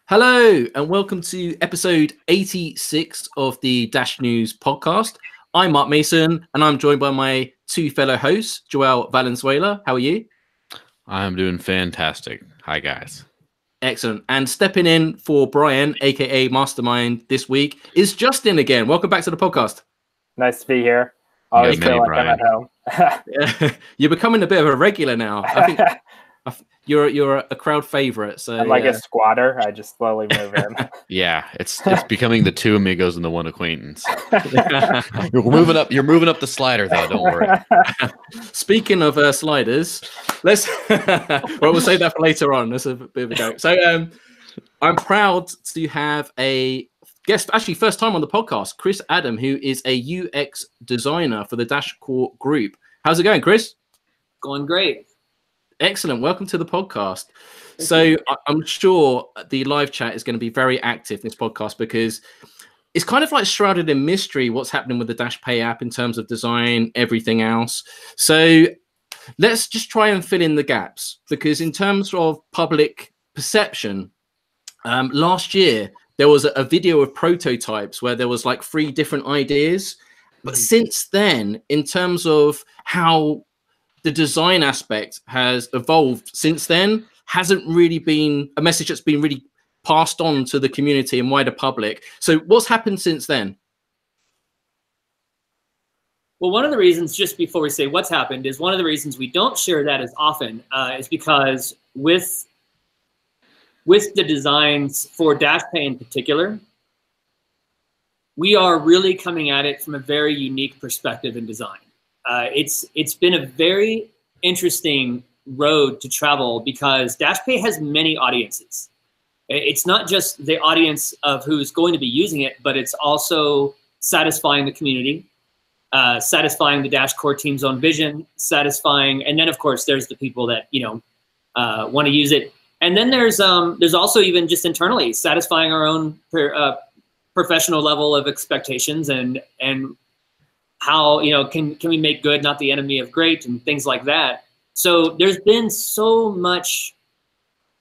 Hello and welcome to episode 86 of the Dash News podcast. I'm Mark Mason and I'm joined by my two fellow hosts, Joel Valenzuela. How are you? I'm doing fantastic. Hi, guys. Excellent. And stepping in for Brian, aka Mastermind, this week is Justin again. Welcome back to the podcast. Nice to be here. Always feel like I'm at home. You're becoming a bit of a regular now. I think you're a crowd favorite. So I'm like a squatter. I just slowly move in. Yeah, it's becoming the two amigos and the one acquaintance. You're moving up the slider, though. Don't worry. Speaking of sliders, let's we'll save that for later on. That's a bit of a joke. So I'm proud to have a guest, actually first time on the podcast, Chris Adam, who is a UX designer for the Dash Core Group. How's it going, Chris? Going great. Excellent. Welcome to the podcast. So I'm sure the live chat is going to be very active in this podcast because it's kind of like shrouded in mystery what's happening with the Dash Pay app in terms of design, everything else. So let's just try and fill in the gaps, because in terms of public perception, last year there was a video of prototypes where there was like 3 different ideas. But since then, in terms of how the design aspect has evolved since then, hasn't really been a message that's been really passed on to the community and wider public. So what's happened since then? Well, one of the reasons, just before we say what's happened, is one of the reasons we don't share that as often is because with the designs for Dash Pay in particular, we are really coming at it from a very unique perspective in design. It's been a very interesting road to travel because Dash Pay has many audiences. It's not just the audience of who's going to be using it, but it's also satisfying the community, satisfying the Dash Core team's own vision, satisfying, and then of course there's the people that want to use it, and then there's also even just internally satisfying our own professional level of expectations and how can we make good not the enemy of great and things like that. So there's been so much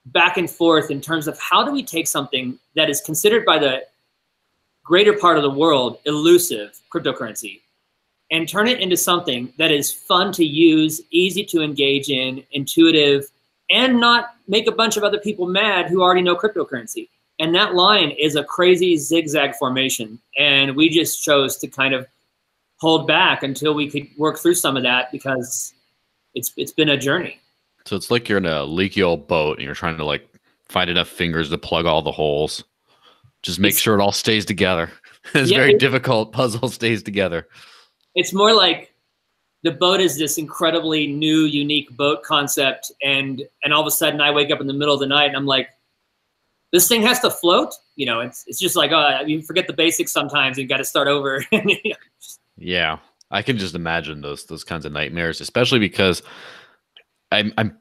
back and forth in terms of how do we take something that is considered by the greater part of the world elusive cryptocurrency and turn it into something that is fun to use, easy to engage in, intuitive, and not make a bunch of other people mad who already know cryptocurrency. And that line is a crazy zigzag formation. And we just chose to kind of hold back until we could work through some of that because it's been a journey. So it's like you're in a leaky old boat and you're trying to like find enough fingers to plug all the holes. Just make sure it all stays together. It's very difficult. Puzzle stays together. It's more like the boat is this incredibly new, unique boat concept, and all of a sudden I wake up in the middle of the night and I'm like, this thing has to float. It's just like, you forget the basics sometimes and you got to start over. Yeah, I can just imagine those kinds of nightmares, especially because I'm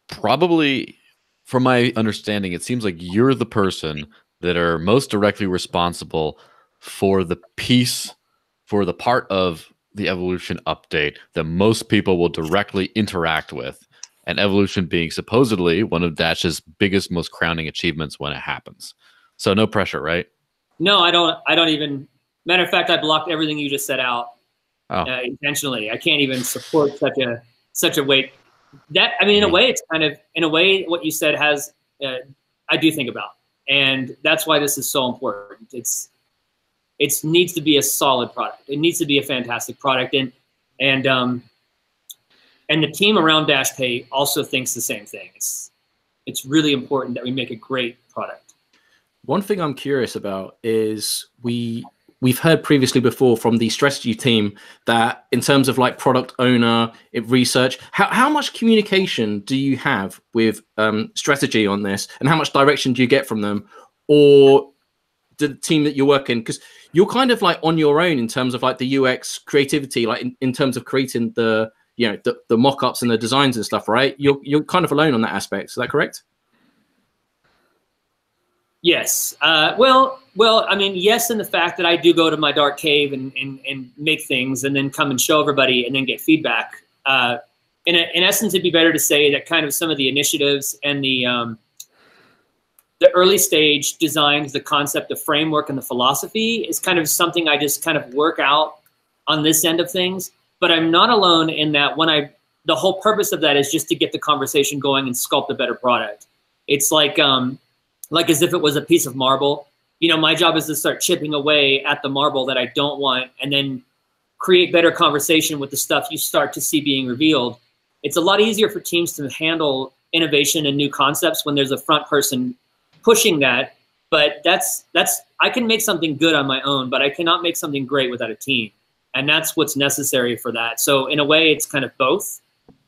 probably, from my understanding, it seems like you're the person that are most directly responsible for the part of the Evolution update that most people will directly interact with, and Evolution being supposedly one of Dash's biggest, most crowning achievements when it happens. So no pressure, right? No, I don't even. Matter of fact, I blocked everything you just said out intentionally. I can't even support such a weight. That, I mean, in a way, it's kind of, in a way, what you said has, I do think about, and that's why this is so important. It needs to be a solid product. It needs to be a fantastic product, and the team around Dash Pay also thinks the same thing. It's really important that we make a great product. One thing I'm curious about is we've heard previously before from the strategy team that in terms of like product owner, research, how much communication do you have with strategy on this, and how much direction do you get from them, or the team that you're working? Because you're kind of like on your own in terms of like the UX creativity, like in terms of creating the mock-ups and the designs and stuff, right? You're kind of alone on that aspect. Is that correct? Yes. Well, I mean, yes, in the fact that I do go to my dark cave and make things and then come and show everybody and then get feedback. In essence, it'd be better to say that kind of some of the initiatives and the the early stage designs, the concept, the framework, and the philosophy is kind of something I just kind of work out on this end of things. But I'm not alone in that the whole purpose of that is just to get the conversation going and sculpt a better product. It's like as if it was a piece of marble. You know, my job is to start chipping away at the marble that I don't want and then create better conversation with the stuff you start to see being revealed. It's a lot easier for teams to handle innovation and new concepts when there's a front person pushing that. But I can make something good on my own, but I cannot make something great without a team. And that's what's necessary for that. So in a way, it's kind of both.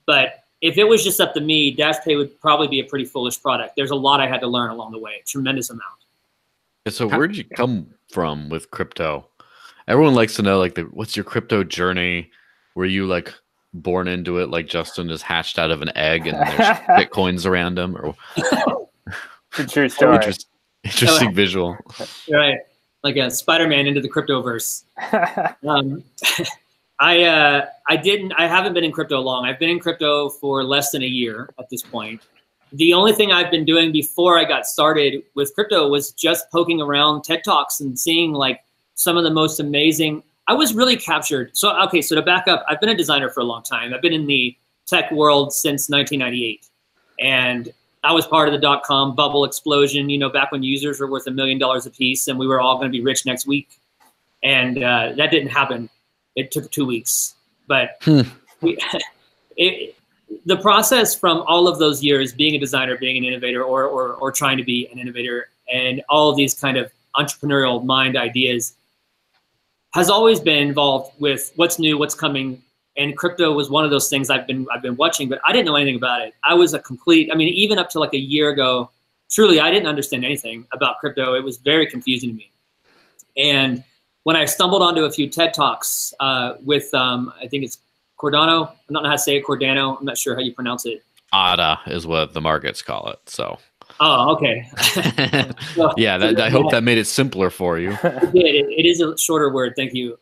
But if it was just up to me, Dash Pay would probably be a pretty foolish product. There's a lot I had to learn along the way, tremendous amount. So where did you come from with crypto? Everyone likes to know, like, what's your crypto journey? Were you like born into it, like Justin is hatched out of an egg and there's Bitcoins around him? Or it's a true story. Interesting visual. Right, like a Spider-Man into the cryptoverse. I haven't been in crypto long. I've been in crypto for less than a year at this point. The only thing I've been doing before I got started with crypto was just poking around TED Talks and seeing like some of the most amazing. I was really captured. So to back up, I've been a designer for a long time. I've been in the tech world since 1998, and I was part of the .com bubble explosion. You know, back when users were worth $1 million a piece, and we were all going to be rich next week. And that didn't happen. It took 2 weeks, but the process from all of those years, being a designer, being an innovator, or trying to be an innovator, and all of these kind of entrepreneurial mind ideas, has always been involved with what's new, what's coming. And crypto was one of those things I've been watching, but I didn't know anything about it. I was even up to like a year ago, truly, I didn't understand anything about crypto. It was very confusing to me. And when I stumbled onto a few TED Talks with, I think it's Cordano. I don't know how to say it, Cordano. I'm not sure how you pronounce it. ADA is what the markets call it. So. Oh, okay. Well, yeah, I hope that made it simpler for you. It did. It is a shorter word. Thank you.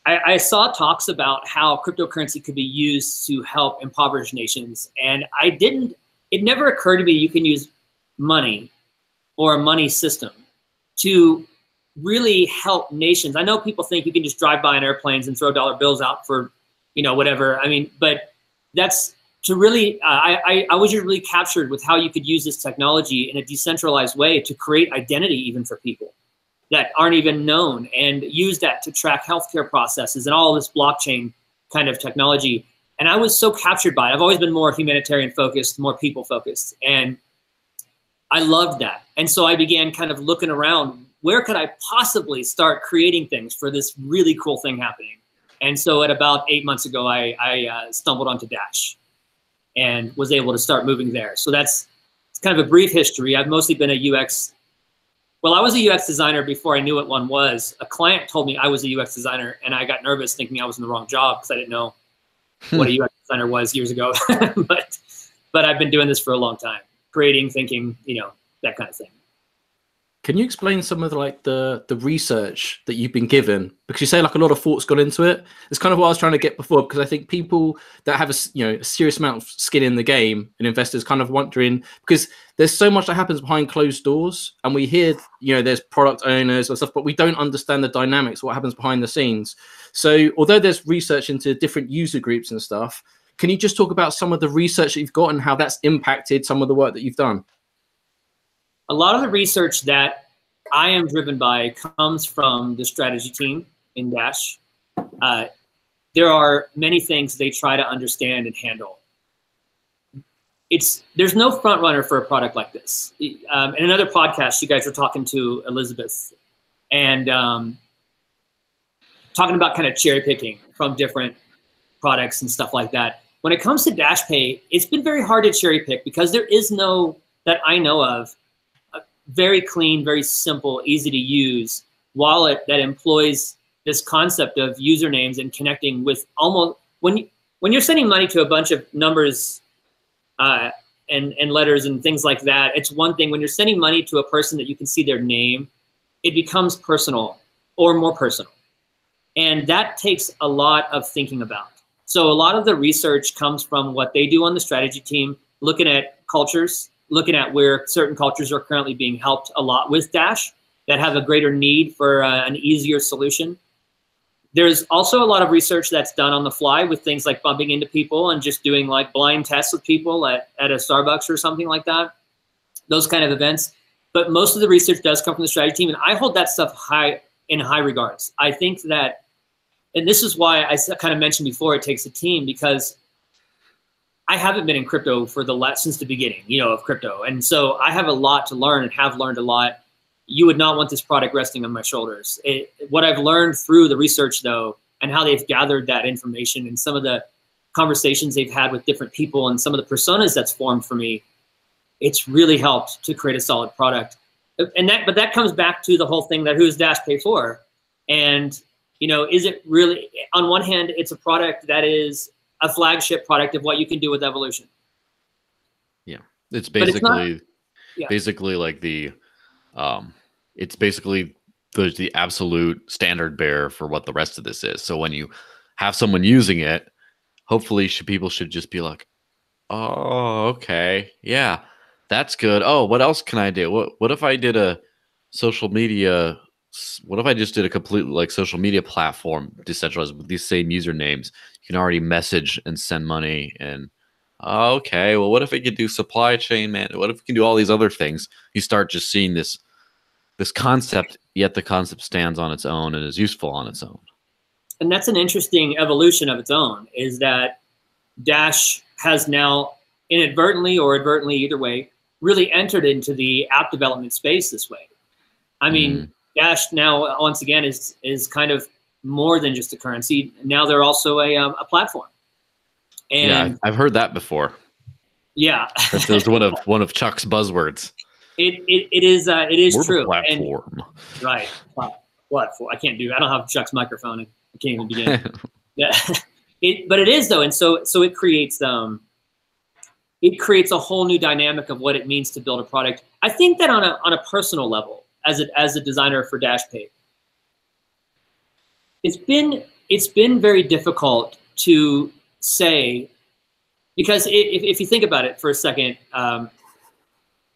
I saw talks about how cryptocurrency could be used to help impoverished nations, and it never occurred to me you can use money or a money system to really help nations. I know people think you can just drive by on airplanes and throw dollar bills out for, whatever. I mean, but that's to really, I was just really captured with how you could use this technology in a decentralized way to create identity even for people that aren't even known, and use that to track healthcare processes and all this blockchain kind of technology. And I was so captured by it. I've always been more humanitarian focused, more people focused. And I loved that. And so I began kind of looking around, where could I possibly start creating things for this really cool thing happening? And so at about 8 months ago, I stumbled onto Dash and was able to start moving there. So it's kind of a brief history. I've mostly been a UX. Well, I was a UX designer before I knew what one was. A client told me I was a UX designer, and I got nervous thinking I was in the wrong job because I didn't know what a UX designer was years ago. but I've been doing this for a long time, creating, thinking, that kind of thing. Can you explain some of the research that you've been given? Because you say like a lot of thought's gone into it. It's kind of what I was trying to get before, because I think people that have a serious amount of skin in the game and investors kind of wondering, because there's so much that happens behind closed doors, and we hear there's product owners and stuff, but we don't understand the dynamics, what happens behind the scenes. So although there's research into different user groups and stuff, can you just talk about some of the research that you've got and how that's impacted some of the work that you've done? A lot of the research that I am driven by comes from the strategy team in Dash. There are many things they try to understand and handle. There's no front runner for a product like this. In another podcast, you guys were talking to Elizabeth and talking about kind of cherry picking from different products and stuff like that. When it comes to Dash Pay, it's been very hard to cherry pick because there is no, that I know of, very clean, very simple, easy to use wallet that employs this concept of usernames and connecting with almost, when you're sending money to a bunch of numbers and letters and things like that, it's one thing. When you're sending money to a person that you can see their name, it becomes personal or more personal. And that takes a lot of thinking about. So a lot of the research comes from what they do on the strategy team, looking at cultures, looking at where certain cultures are currently being helped a lot with Dash that have a greater need for an easier solution. There's also a lot of research that's done on the fly with things like bumping into people and just doing like blind tests with people at a Starbucks or something like that, those kind of events. But most of the research does come from the strategy team, and I hold that stuff in high regards. I think that, and this is why I kind of mentioned before, it takes a team, because I haven't been in crypto since the beginning, of crypto. And so I have a lot to learn and have learned a lot. You would not want this product resting on my shoulders. What I've learned through the research, though, and how they've gathered that information and some of the conversations they've had with different people and some of the personas that's formed for me, it's really helped to create a solid product. But that comes back to the whole thing that who's Dash Pay for? And, is it really, on one hand, it's a product that is a flagship product of what you can do with Evolution. Yeah. It's basically, basically like it's basically the absolute standard bearer for what the rest of this is. So when you have someone using it, hopefully people should just be like, oh, okay. Yeah, that's good. Oh, what else can I do? What if I did a social media? What if I just did a completely like social media platform decentralized with these same usernames? You can already message and send money. And okay, well, what if we could do supply chain, man? What if we can do all these other things? You start just seeing this concept, yet the concept stands on its own and is useful on its own. And that's an interesting evolution of its own, is that Dash has now inadvertently or advertently, either way, really entered into the app development space this way. I mean, Dash now, once again, is kind of more than just a currency. Now they're also a platform. And yeah, I've heard that before. Yeah. That was one of Chuck's buzzwords. It is We're true. Platform. And, right. Platform. I don't have Chuck's microphone. I can't even begin. Yeah. But it is, though. And so it creates a whole new dynamic of what it means to build a product. I think that on a personal level, as a designer for Dash Pay, it's been very difficult to say, because if you think about it for a second,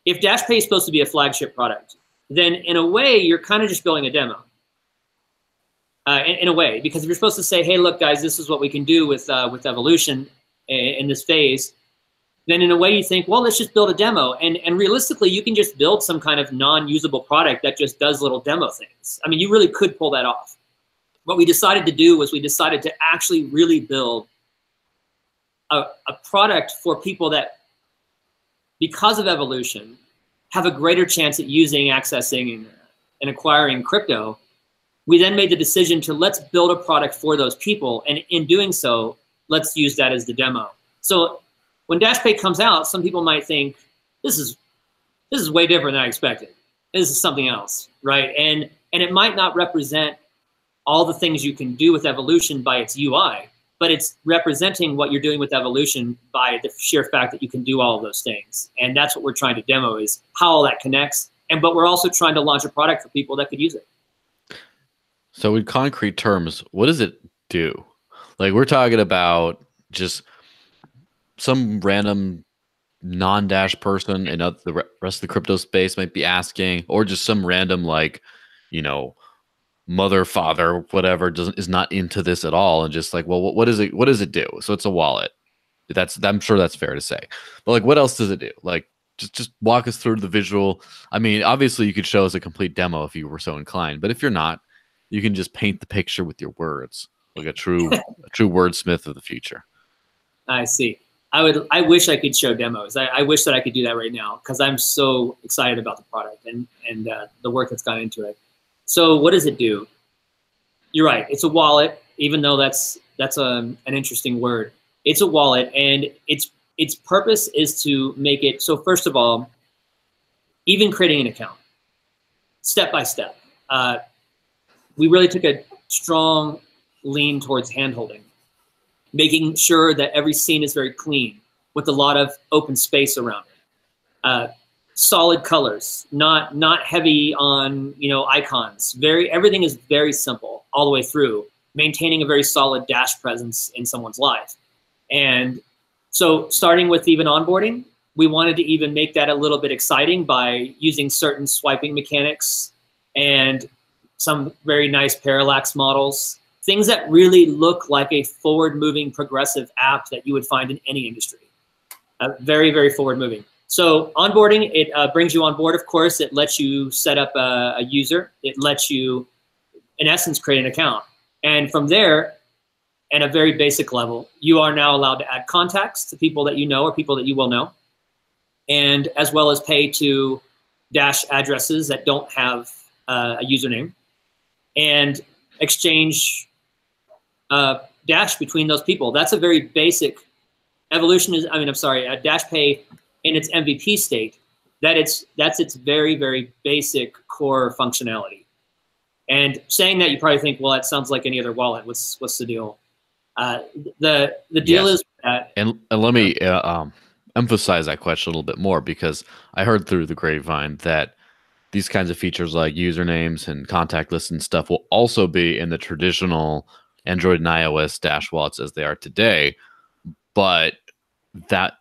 if Dash Pay is supposed to be a flagship product, then in a way you're kind of just building a demo. In a way, because if you're supposed to say, hey, look, guys, this is what we can do with Evolution in this phase, then in a way you think, well, let's just build a demo. And realistically, you can just build some kind of non-usable product that just does little demo things. I mean, you really could pull that off. What we decided to do was we decided to actually really build a product for people that, because of Evolution, have a greater chance at using, accessing, and acquiring crypto. We then made the decision to let's build a product for those people. And in doing so, let's use that as the demo. So when Dash Pay comes out, some people might think, this is way different than I expected. This is something else, right? And it might not represent all the things you can do with Evolution by its UI, but it's representing what you're doing with Evolution by the sheer fact that you can do all of those things. And that's what we're trying to demo, is how all that connects. But we're also trying to launch a product for people that could use it. So in concrete terms, what does it do? Like, we're talking about just some random non-Dash person and the rest of the crypto space might be asking, or just some random, like, mother, father, whatever, is not into this at all, and just like, well, what does it do? So it's a wallet. I'm sure that's fair to say. But like, what else does it do? Like, just walk us through the visual. I mean, obviously you could show us a complete demo if you were so inclined, but if you're not, you can just paint the picture with your words, like a true wordsmith of the future. I see. I wish I could show demos. I wish that I could do that right now, because I'm so excited about the product and the work that's gone into it. So what does it do? You're right. It's a wallet, even though that's an interesting word. It's a wallet, and its purpose is to make it so. First of all, even creating an account, step by step, we really took a strong lean towards hand-holding, making sure that every scene is very clean with a lot of open space around it. Solid colors, not heavy on icons. Everything is very simple all the way through, maintaining a very solid Dash presence in someone's life. And so starting with even onboarding, we wanted to even make that a little bit exciting by using certain swiping mechanics and some very nice parallax models, things that really look like a forward-moving progressive app that you would find in any industry. Very, very forward-moving. So onboarding, it brings you on board, of course. It lets you set up a user. It lets you, in essence, create an account. And from there, at a very basic level, you are now allowed to add contacts to people that you know or people that you will know, and as well as pay to Dash addresses that don't have a username, and exchange Dash between those people. That's a very basic evolution. Dash Pay in its MVP state, that's its very, very basic core functionality. And saying that, you probably think, well, that sounds like any other wallet. What's the deal? The deal is that, and let me emphasize that question a little bit more, because I heard through the grapevine that these kinds of features like usernames and contact lists and stuff will also be in the traditional Android and iOS Dash wallets as they are today, but that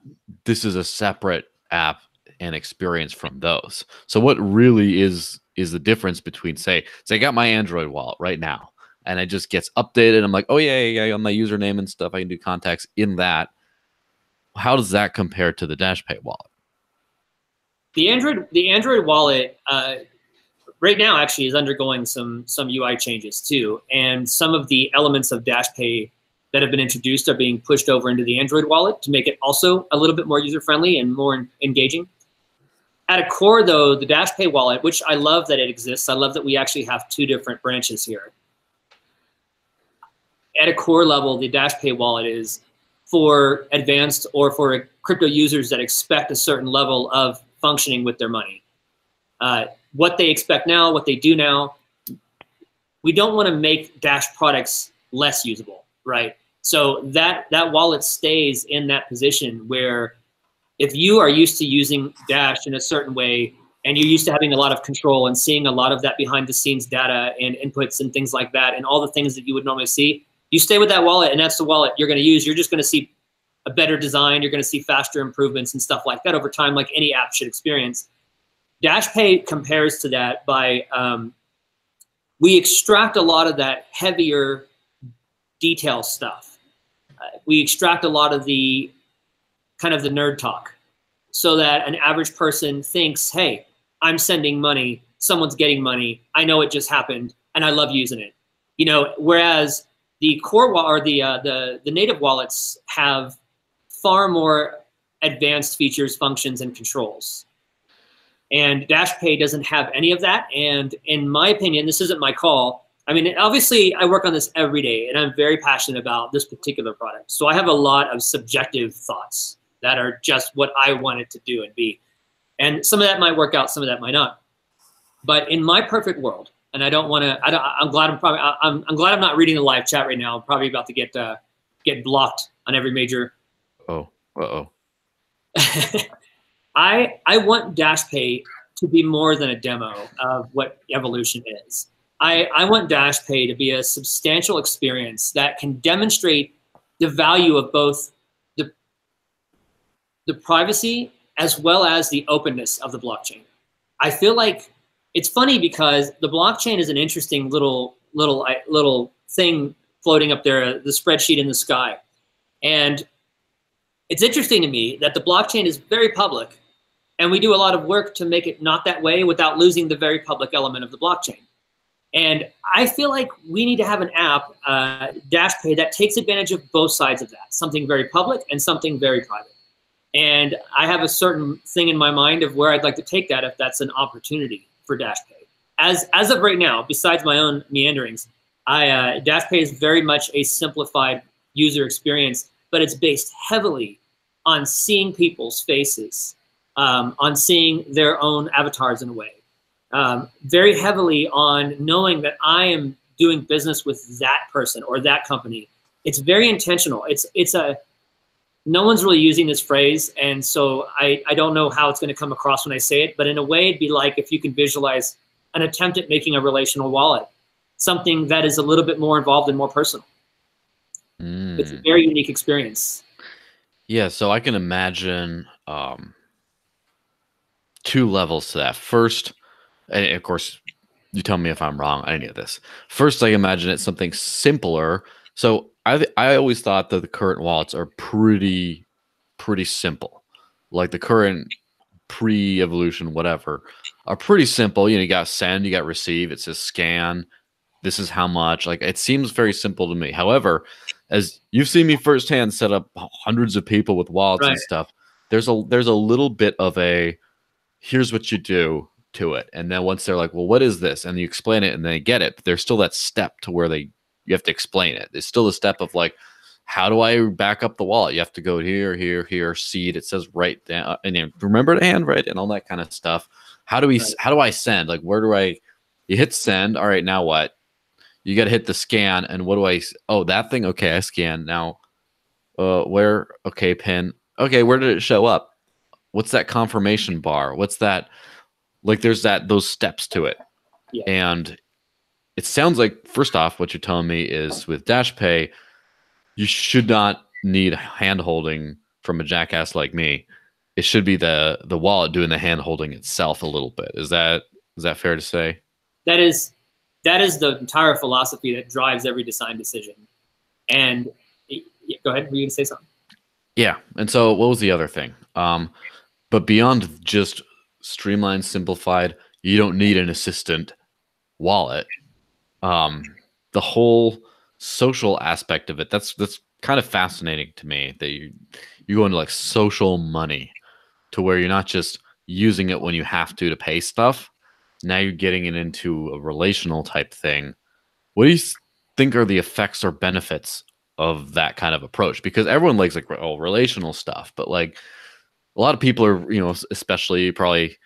this is a separate app and experience from those. So what really is the difference between, say I got my Android wallet right now and it just gets updated. I'm like, oh yeah, on my username and stuff, I can do contacts in that. How does that compare to the Dash Pay wallet? The Android wallet right now actually is undergoing some UI changes too, and some of the elements of Dash Pay that have been introduced are being pushed over into the Android wallet to make it also a little bit more user-friendly and more engaging. At a core, though, the Dash Pay wallet, which I love that it exists, I love that we actually have two different branches here. At a core level, the Dash Pay wallet is for advanced or for crypto users that expect a certain level of functioning with their money. What they expect now, what they do now, we don't want to make Dash products less usable, right? So that wallet stays in that position where if you are used to using Dash in a certain way and you're used to having a lot of control and seeing a lot of that behind the scenes data and inputs and things like that and all the things that you would normally see, you stay with that wallet and that's the wallet you're going to use. You're just going to see a better design. You're going to see faster improvements and stuff like that over time, like any app should experience. Dash Pay compares to that by we extract a lot of that heavier detail stuff. We extract a lot of the kind of the nerd talk so that an average person thinks, hey, I'm sending money, someone's getting money, I know it just happened, and I love using it. You know, whereas the core or the native wallets have far more advanced features, functions, and controls. And Dash Pay doesn't have any of that. And in my opinion, this isn't my call. I mean, obviously, I work on this every day, and I'm very passionate about this particular product. So I have a lot of subjective thoughts that are just what I want it to do and be. And some of that might work out, some of that might not. But in my perfect world, and I don't want to, I'm glad I'm not reading the live chat right now. I'm probably about to get blocked on every major. I want Dash Pay to be more than a demo of what evolution is. I want Dash Pay to be a substantial experience that can demonstrate the value of both the privacy as well as the openness of the blockchain. I feel like it's funny because the blockchain is an interesting little thing floating up there, the spreadsheet in the sky. And it's interesting to me that the blockchain is very public, and we do a lot of work to make it not that way without losing the very public element of the blockchain. And I feel like we need to have an app, Dash Pay, that takes advantage of both sides of that, something very public and something very private. And I have a certain thing in my mind of where I'd like to take that if that's an opportunity for Dash Pay. As of right now, besides my own meanderings, Dash Pay is very much a simplified user experience, but it's based heavily on seeing people's faces, on seeing their own avatars in a way. Very heavily on knowing that I am doing business with that person or that company. It's very intentional. No one's really using this phrase, and so I don't know how it's going to come across when I say it, but in a way it'd be like if you can visualize an attempt at making a relational wallet, something that is a little bit more involved and more personal. It's a very unique experience. Yeah, so I can imagine two levels to that. First, and of course, you tell me if I'm wrong on any of this. First, I imagine it's something simpler. So I always thought that the current wallets are pretty simple. Like the current pre-evolution, whatever, are pretty simple. You got send, you got receive. It says scan. This is how much. Like it seems very simple to me. However, as you've seen me firsthand set up hundreds of people with wallets and stuff, there's a little bit of a here's what you do to it, and then once they're like, well, what is this, and you explain it and they get it, but there's still that step to where you have to explain it. There's still a step of like, how do I back up the wallet? You have to go here, seed. It says write down, and you remember to handwrite and all that kind of stuff. How do I send? Like, where do you hit send? All right, now what? You got to hit the scan, and what do oh, that thing? Okay, I scan now. Where? Okay, pin. Okay, where did it show up? What's that confirmation bar? What's that? Like, there's those steps to it. Yeah. And it sounds like, first off, what you're telling me is with Dash Pay, you should not need hand-holding from a jackass like me. It should be the wallet doing the hand-holding itself a little bit. Is that fair to say? That is the entire philosophy that drives every design decision. And go ahead, were you going to say something? Yeah. And so what was the other thing? But beyond just streamlined, simplified, you don't need an assistant wallet. The whole social aspect of it, that's kind of fascinating to me, that you go into like social money to where you're not just using it when you have to pay stuff. Now you're getting it into a relational type thing. What do you think are the effects or benefits of that kind of approach? Because everyone likes like relational stuff, but like a lot of people are, especially probably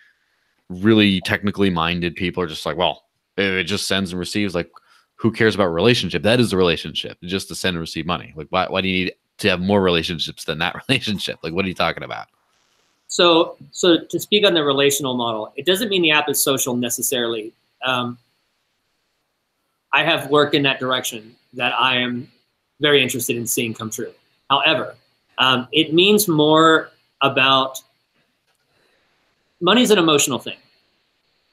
really technically minded people are just like, well, it just sends and receives. Like, who cares about relationship? That is the relationship, just to send and receive money. Like, why do you need to have more relationships than that relationship? Like, what are you talking about? So to speak on the relational model, it doesn't mean the app is social necessarily. I have work in that direction that I am very interested in seeing come true. However, it means more about money is an emotional thing.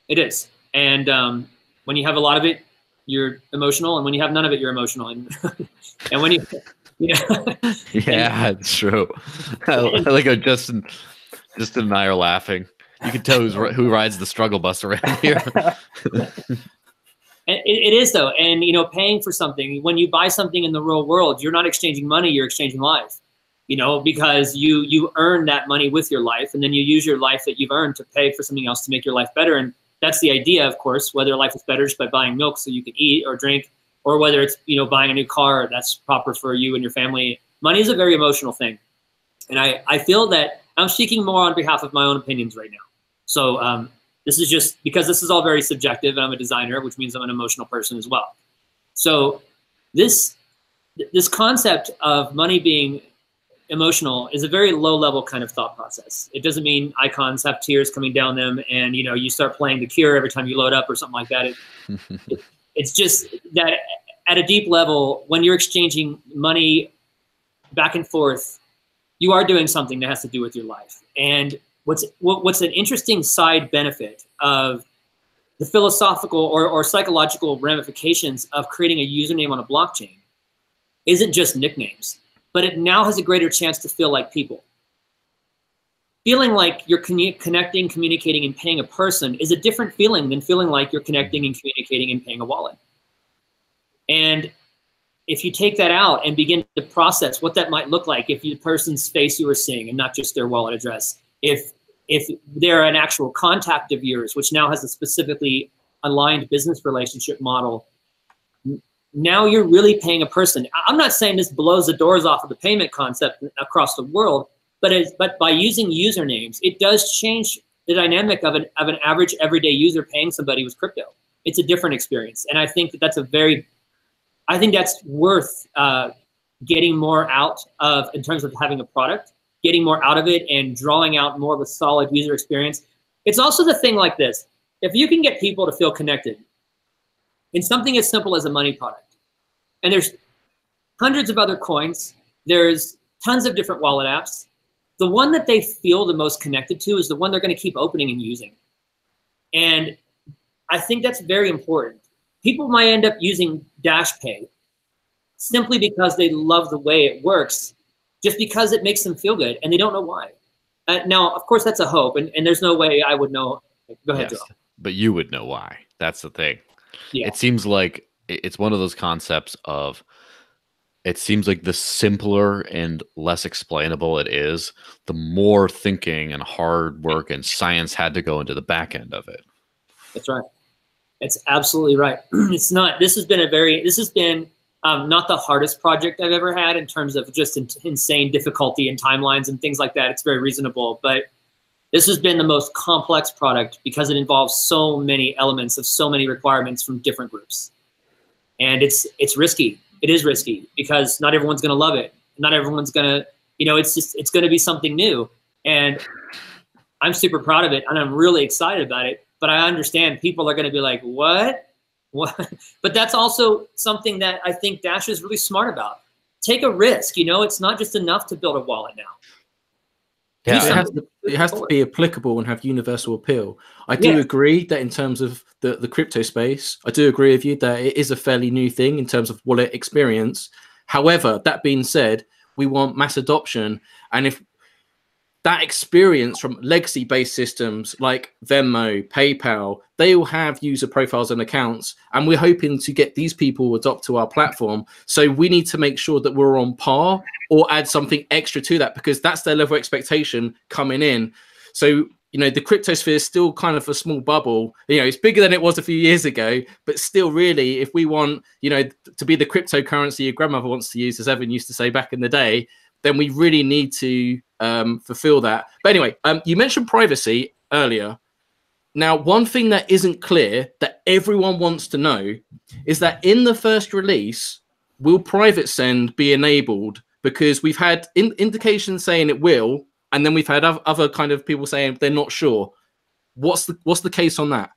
It is. And when you have a lot of it, you're emotional. And when you have none of it, you're emotional. And when you yeah, it's true. I like how Justin and I are laughing. You can tell who rides the struggle bus around here. It is though. And paying for something, when you buy something in the real world, you're not exchanging money, you're exchanging life. Because you earn that money with your life, and then you use your life that you've earned to pay for something else to make your life better. And that's the idea, of course, whether life is better just by buying milk so you can eat or drink, or whether it's, buying a new car that's proper for you and your family. Money is a very emotional thing. And I feel that I'm speaking more on behalf of my own opinions right now. So this is just because this is all very subjective, and I'm a designer, which means I'm an emotional person as well. So this concept of money being emotional is a very low level kind of thought process. It doesn't mean icons have tears coming down them and you start playing The Cure every time you load up or something like that. It's just that at a deep level, when you're exchanging money back and forth, you are doing something that has to do with your life. And what's an interesting side benefit of the philosophical or psychological ramifications of creating a username on a blockchain isn't just nicknames, but it now has a greater chance to feel like people. Feeling like you're connecting, communicating, and paying a person is a different feeling than feeling like you're connecting and communicating and paying a wallet. And if you take that out and begin to process what that might look like, if the person's face you were seeing and not just their wallet address, if they're an actual contact of yours, which now has a specifically aligned business relationship model, now you're really paying a person. I'm not saying this blows the doors off of the payment concept across the world, but by using usernames, it does change the dynamic of an average everyday user paying somebody with crypto. It's a different experience, and I think that's worth getting more out of in terms of having a product, getting more out of it, and drawing out more of a solid user experience. It's also the thing like this: if you can get people to feel connected in something as simple as a money product, and there's hundreds of other coins, there's tons of different wallet apps, the one that they feel the most connected to is the one they're going to keep opening and using. And I think that's very important. People might end up using Dash Pay simply because they love the way it works, just because it makes them feel good, and they don't know why. Now, of course, that's a hope, and there's no way I would know. Go ahead, Yes, Joe. but you would know why. That's the thing. Yeah. It seems like it's one of those concepts of, it seems like the simpler and less explainable it is, the more thinking and hard work and science had to go into the back end of it. That's right. It's absolutely right. It's not. This has been not the hardest project I've ever had in terms of just insane difficulty and timelines and things like that. It's very reasonable, but this has been the most complex product because it involves so many elements of so many requirements from different groups. And it's risky. It is risky because not everyone's going to love it. Not everyone's going to, it's going to be something new. And I'm super proud of it and I'm really excited about it. But I understand people are going to be like, what? But that's also something that I think Dash is really smart about. Take a risk. It's not just enough to build a wallet now. Yeah, it has to be applicable and have universal appeal. I do agree that in terms of the crypto space, I do agree with you that it is a fairly new thing in terms of wallet experience. However, that being said, we want mass adoption. And if that experience from legacy-based systems like Venmo, PayPal, they all have user profiles and accounts, and we're hoping to get these people adopt to our platform. So we need to make sure that we're on par or add something extra to that, because that's their level of expectation coming in. So, the crypto sphere is still kind of a small bubble. It's bigger than it was a few years ago, but still really, if we want, to be the cryptocurrency your grandmother wants to use, as Evan used to say back in the day, then we really need to fulfill that. But anyway, you mentioned privacy earlier. Now, one thing that isn't clear that everyone wants to know is that in the first release, will private send be enabled? Because we've had indications saying it will, and then we've had other kind of people saying they're not sure. What's the case on that?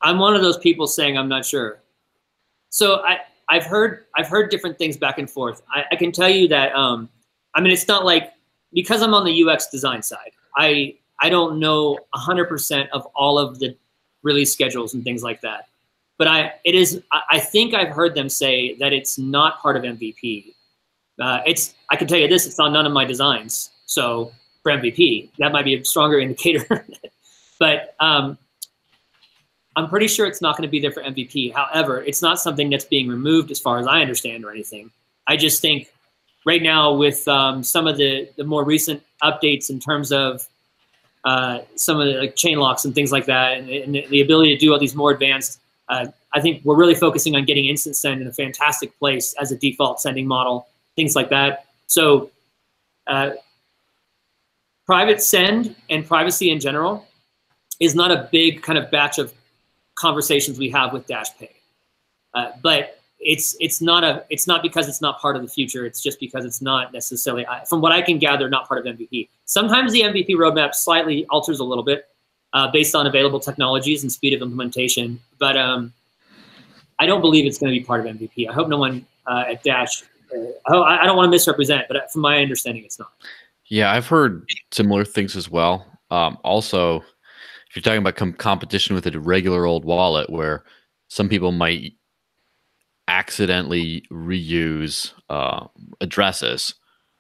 I'm one of those people saying I'm not sure. So I've heard different things back and forth. I can tell you that it's not like, because I'm on the UX design side, I don't know 100% of all of the release schedules and things like that. But I think I've heard them say that it's not part of MVP. I can tell you this, it's on none of my designs. So for MVP, that might be a stronger indicator. But I'm pretty sure it's not going to be there for MVP. However, it's not something that's being removed as far as I understand or anything. I just think right now with some of the more recent updates in terms of some of the chain locks and things like that, and the ability to do all these more advanced, I think we're really focusing on getting instant send in a fantastic place as a default sending model, things like that. So private send and privacy in general is not a big kind of batch of conversations we have with Dash Pay. But it's not because it's not part of the future. It's just because it's not necessarily, from what I can gather, not part of MVP. Sometimes the MVP roadmap slightly alters a little bit based on available technologies and speed of implementation. But I don't believe it's going to be part of MVP. I hope no one at Dash, I don't want to misrepresent, but from my understanding, it's not. Yeah, I've heard similar things as well. Also, if you're talking about competition with a regular old wallet, where some people might accidentally reuse addresses,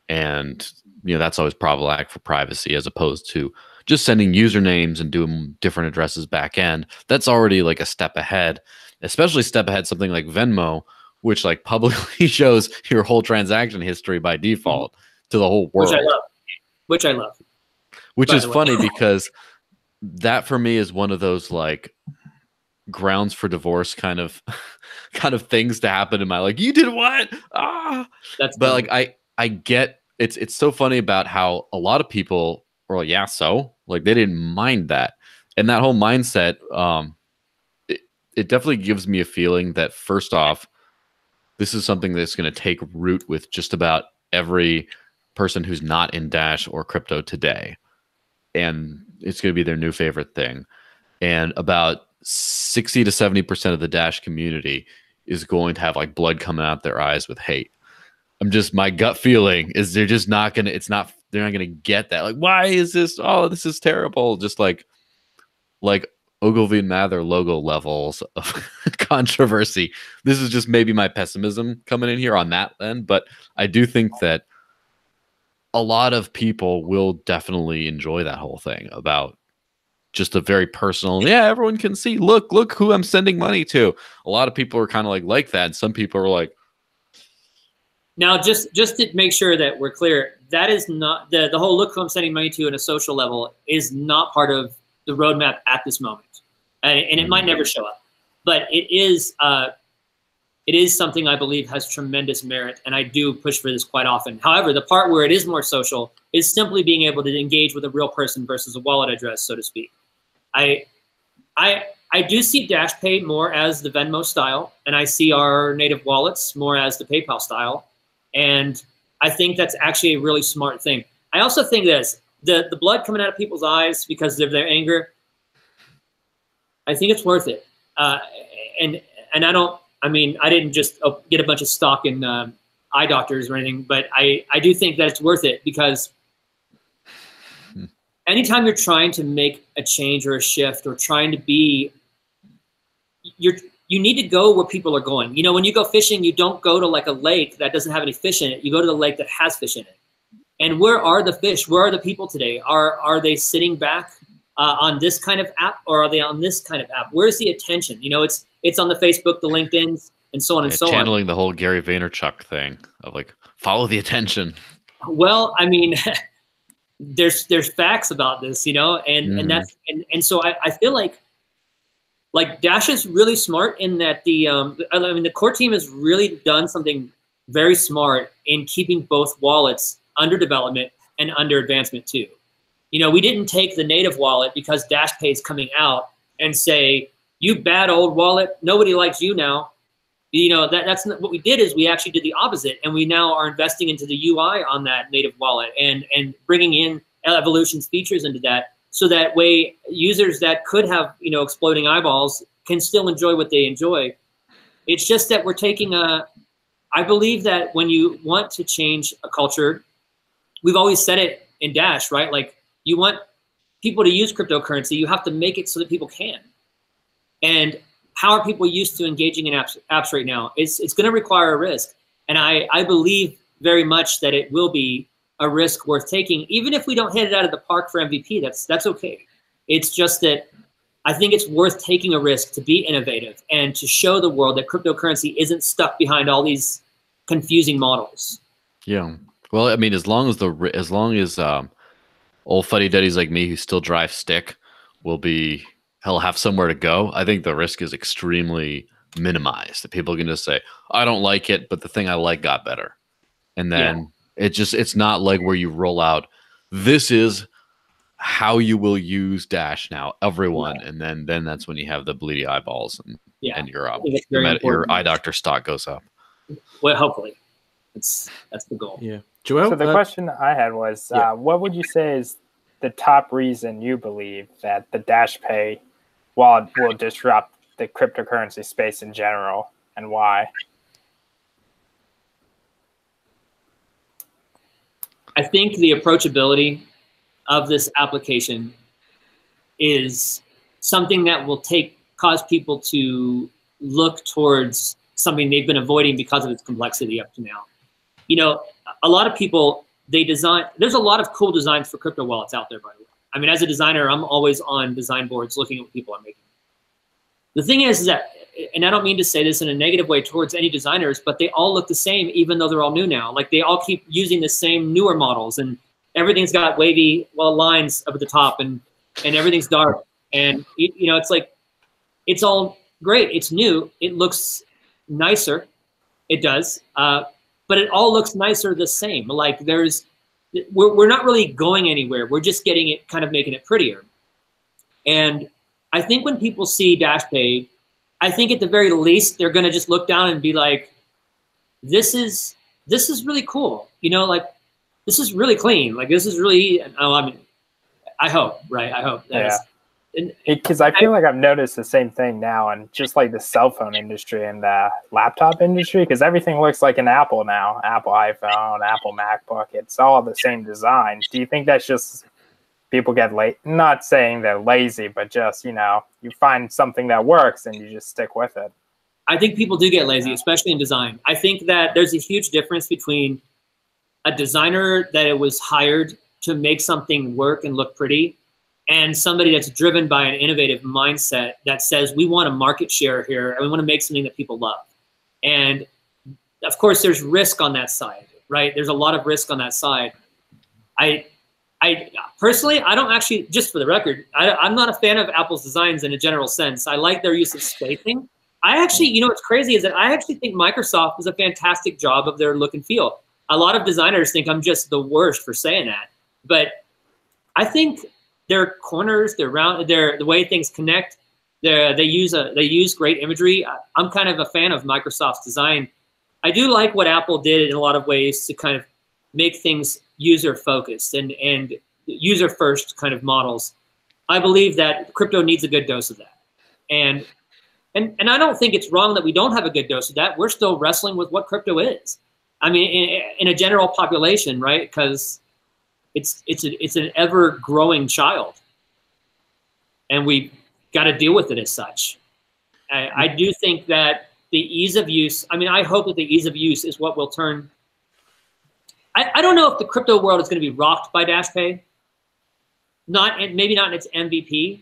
and that's always problematic for privacy, as opposed to just sending usernames and doing different addresses back end. That's already like a step ahead, especially step ahead something like Venmo, which like publicly shows your whole transaction history by default to the whole world. Which I love. Which is funny because that for me is one of those like grounds for divorce kind of things to happen in my, like, you did what? But funny. Like I get it's so funny about how a lot of people are like, yeah, so like they didn't mind that. And that whole mindset, it definitely gives me a feeling that first off, this is something that's going to take root with just about every person who's not in Dash or crypto today. And it's going to be their new favorite thing. And about 60 to 70% of the Dash community is going to have like blood coming out their eyes with hate. My gut feeling is they're just not going to, it's not not gonna get that. Like, why is this? Oh, this is terrible. Just like Ogilvy and Mather logo levels of controversy. This is just maybe my pessimism coming in here on that end, but I do think that a lot of people will definitely enjoy that whole thing about just a very personal, yeah, everyone can see, look who I'm sending money to. A lot of people are kind of like that. And some people are like, now, just to make sure that we're clear, that is not the whole look who I'm sending money to at a social level is not part of the roadmap at this moment, and it might never show up, but it is something I believe has tremendous merit, and I do push for this quite often. However, the part where it is more social is simply being able to engage with a real person versus a wallet address, so to speak. I do see Dash Pay more as the Venmo style, and I see our native wallets more as the PayPal style. And I think that's actually a really smart thing. I also think this, the blood coming out of people's eyes because of their anger, I think it's worth it. And I didn't just get a bunch of stock in eye doctors or anything, but I do think that it's worth it, because anytime you're trying to make a change or a shift or trying to be, you need to go where people are going. You know, when you go fishing, you don't go to like a lake that doesn't have any fish in it. You go to the lake that has fish in it. And where are the fish? Where are the people today? Are they sitting back on this kind of app, or are they on this kind of app? Where's the attention? You know, it's on the Facebook, the LinkedIn's, and so on and so on. Channeling the whole Gary Vaynerchuk thing of like, follow the attention. Well, I mean, there's facts about this, you know, and that's and so I feel like Dash is really smart in that the core team has really done something very smart in keeping both wallets under development and under advancement too. You know, we didn't take the native wallet because Dash Pay is coming out and say, you bad old wallet, nobody likes you now. You know, that's not what we did. Is we actually did the opposite, and we now are investing into the UI on that native wallet and bringing in Evolution's features into that. So that way users that could have, you know, exploding eyeballs can still enjoy what they enjoy. It's just that we're taking I believe that when you want to change a culture, we've always said it in Dash, right? Like, you want people to use cryptocurrency, you have to make it so that people can. And how are people used to engaging in apps right now? It's going to require a risk. And I believe very much that it will be a risk worth taking, even if we don't hit it out of the park for MVP. That's okay. It's just that I think it's worth taking a risk to be innovative and to show the world that cryptocurrency isn't stuck behind all these confusing models. Yeah. Well, I mean, as long as old fuddy-duddies like me who still drive stick he'll have somewhere to go, I think the risk is extremely minimized. That people can just say, I don't like it, but the thing I like got better. And then it's not like where you roll out, this is how you will use Dash now, everyone. Right. And then that's when you have the bleedy eyeballs and your eye doctor stock goes up. Well, hopefully. That's the goal. Yeah. Joel? So the question I had was, what would you say is the top reason you believe that the Dash Pay wallet will disrupt the cryptocurrency space in general, and why? I think the approachability of this application is something that will cause people to look towards something they've been avoiding because of its complexity up to now. You know, a lot of people, there's a lot of cool designs for crypto wallets out there, by the way. I mean, as a designer, I'm always on design boards looking at what people are making. The thing is that, and I don't mean to say this in a negative way towards any designers, but they all look the same, even though they're all new now. Like, they all keep using the same newer models, and everything's got wavy, lines up at the top, and everything's dark. And, you know, it's like, it's all great. It's new. It looks nicer. It does. But it all looks nicer the same. Like, we're not really going anywhere. We're just getting it, kind of making it prettier. And I think when people see Dash Pay, I think at the very least, they're going to just look down and be like, this is really cool. You know, like, this is really clean. Like, this is really, I mean, I hope, right? I hope Because I feel like I've noticed the same thing now, and just like the cell phone industry and the laptop industry, because everything looks like an Apple now. Apple iPhone, Apple MacBook, it's all the same design. Do you think that's just people get late? Not saying they're lazy, but just, you know, you find something that works and you just stick with it. I think people do get lazy, especially in design. I think that there's a huge difference between a designer that it was hired to make something work and look pretty, and somebody that's driven by an innovative mindset that says, we want a market share here and we want to make something that people love. And of course, there's risk on that side, right? There's a lot of risk on that side. I personally, I don't actually, just for the record, I'm not a fan of Apple's designs in a general sense. I like their use of spacing. I actually, you know, what's crazy is that I actually think Microsoft does a fantastic job of their look and feel. A lot of designers think I'm just the worst for saying that, but I think their corners, their round, the way things connect, they use great imagery. I'm kind of a fan of Microsoft's design. I do like what Apple did in a lot of ways to kind of make things user focused and user first kind of models. I believe that crypto needs a good dose of that, and I don't think it's wrong that we don't have a good dose of that. We're still wrestling with what crypto is. I mean, in a general population, right? Because it's an ever growing child, and we got to deal with it as such. I do think that the ease of use. I mean, I hope that the ease of use is what will turn. I don't know if the crypto world is going to be rocked by Dash Pay. Maybe not in its MVP,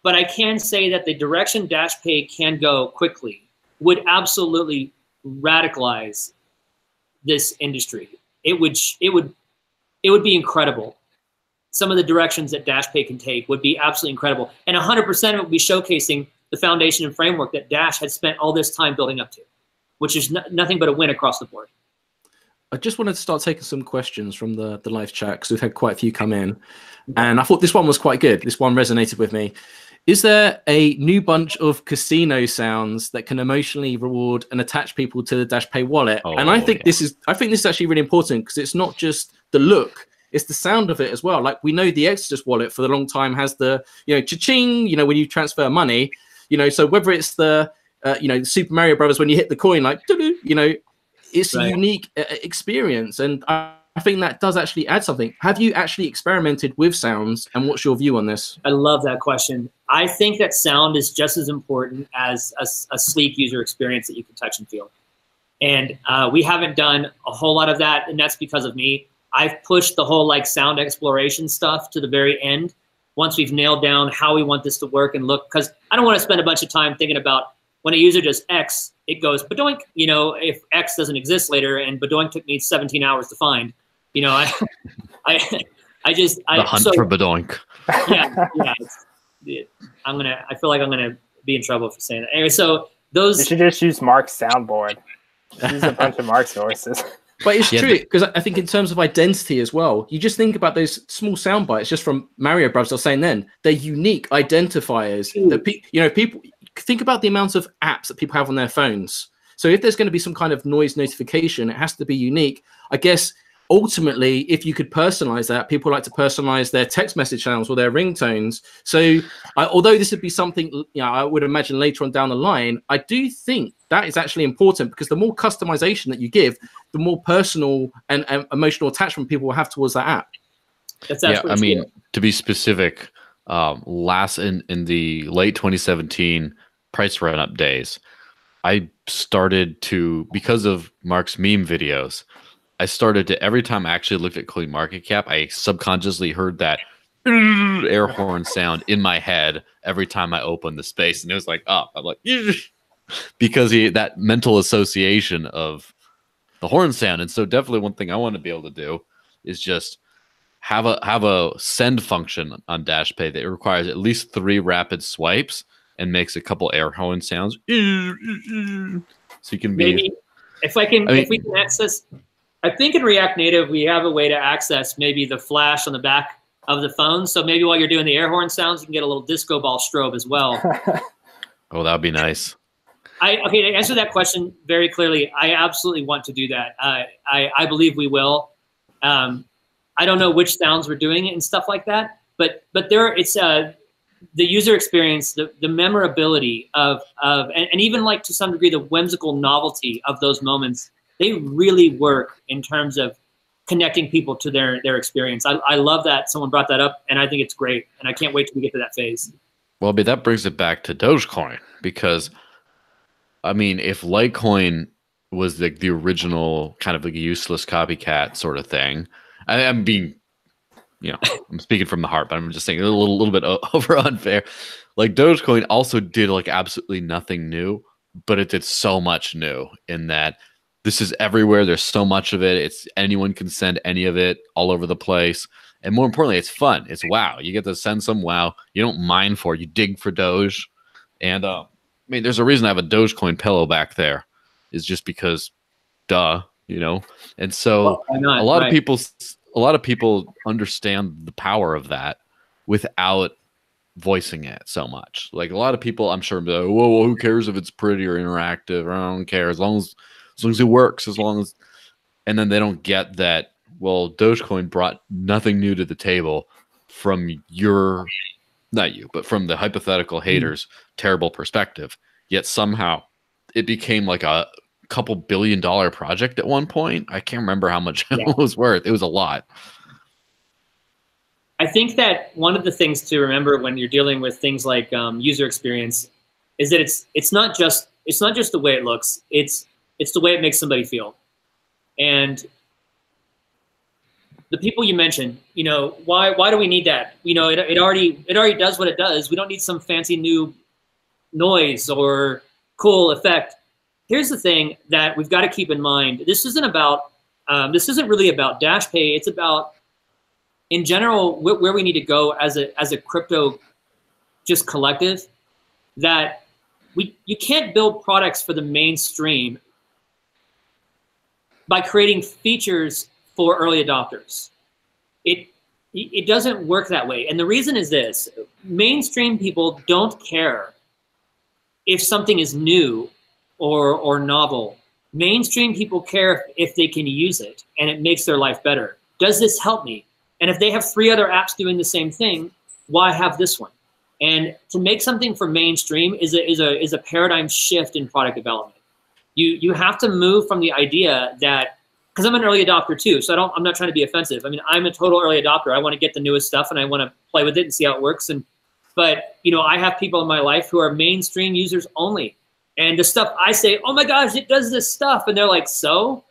but I can say that the direction Dash Pay can go quickly would absolutely radicalize this industry. It would be incredible. Some of the directions that Dash Pay can take would be absolutely incredible, and 100% of it would be showcasing the foundation and framework that Dash had spent all this time building up to, which is nothing but a win across the board. I just wanted to start taking some questions from the live chat because we've had quite a few come in, and I thought this one was quite good. This one resonated with me. Is there a new bunch of casino sounds that can emotionally reward and attach people to the Dash Pay wallet? And I think this is actually really important because it's not just the look, it's the sound of it as well. Like we know the Exodus wallet for a long time has the, you know, cha-ching, you know, when you transfer money, you know, so whether it's the, you know, Super Mario Brothers, when you hit the coin, like, you know, it's a unique experience. And I think that does actually add something. Have you actually experimented with sounds, and what's your view on this? I love that question. I think that sound is just as important as a sleek user experience that you can touch and feel. And we haven't done a whole lot of that, and that's because of me. I've pushed the whole like sound exploration stuff to the very end. Once we've nailed down how we want this to work and look, because I don't want to spend a bunch of time thinking about when a user does X, it goes badoink. You know, if X doesn't exist later, and badoink took me 17 hours to find. You know, I just the hunt for badoink. Yeah. I feel like I'm gonna be in trouble for saying that. Anyway, so those. You should just use Mark's soundboard. Use a bunch of Mark's sources. But it's true, because I think in terms of identity as well, you just think about those small sound bites just from Mario Bros. I was saying then, they're unique identifiers. That you know, people think about the amount of apps that people have on their phones. So if there's going to be some kind of noise notification, it has to be unique. I guess ultimately, if you could personalize that, people like to personalize their text message sounds or their ringtones. So although this would be something, you know, I would imagine later on down the line, I do think that is actually important, because the more customization that you give, the more personal and emotional attachment people will have towards that app. That's I mean, to be specific, last in the late 2017 price run up days, I started to, because of Mark's meme videos, I started to, every time I actually looked at Coin Market Cap, I subconsciously heard that air horn sound in my head every time I opened the space, and it was like, oh, I'm like, because that mental association of the horn sound. And so definitely one thing I want to be able to do is just have a send function on Dash Pay that requires at least 3 rapid swipes and makes a couple air horn sounds. So you can be, maybe if we can access. I think in React Native, we have a way to access maybe the flash on the back of the phone. So maybe while you're doing the air horn sounds, you can get a little disco ball strobe as well. Oh, that'd be nice. Okay, to answer that question very clearly, I absolutely want to do that. I believe we will. I don't know which sounds we're doing and stuff like that, but the user experience, the memorability of and even like to some degree the whimsical novelty of those moments, they really work in terms of connecting people to their experience. I love that someone brought that up, and I think it's great, and I can't wait till we get to that phase. Well, but that brings it back to Dogecoin, because I mean, if Litecoin was like the original kind of like useless copycat sort of thing, I'm being, you know, I'm speaking from the heart, but I'm just saying a little bit over unfair. Like Dogecoin also did like absolutely nothing new, but it did so much new in that this is everywhere. There's so much of it. It's anyone can send any of it all over the place. And more importantly, it's fun. It's wow. You get to send some wow. You don't mine for it. You dig for Doge. And I mean, there's a reason I have a Dogecoin pillow back there. Is just because, duh, you know. And so not, a lot right. a lot of people understand the power of that without voicing it so much. Like a lot of people, I'm sure, be like, whoa, well, who cares if it's pretty or interactive? I don't care as long as it works. And then they don't get that. Well, Dogecoin brought nothing new to the table from not you, but from the hypothetical haters' terrible perspective. Yet somehow it became like a couple $1 billion project at one point. I can't remember how much it was worth. It was a lot. I think that one of the things to remember when you're dealing with things like user experience is that it's not just the way it looks. It's the way it makes somebody feel. And the people you mentioned, you know, why do we need that? You know, it already does what it does. We don't need some fancy new noise or cool effect. Here's the thing that we've got to keep in mind. This isn't really about Dash Pay. It's about, in general, where we need to go as a crypto just collective, that you can't build products for the mainstream by creating features for early adopters. It doesn't work that way. And the reason is this: mainstream people don't care if something is new or novel. Mainstream people care if they can use it and it makes their life better. Does this help me? And if they have 3 other apps doing the same thing, why have this one? And to make something for mainstream is a paradigm shift in product development. You have to move from the idea that, because I'm an early adopter too, so I'm not trying to be offensive. I mean, I'm a total early adopter. I want to get the newest stuff and I want to play with it and see how it works. But you know, I have people in my life who are mainstream users only. And the stuff I say, oh my gosh, it does this stuff. And they're like, so?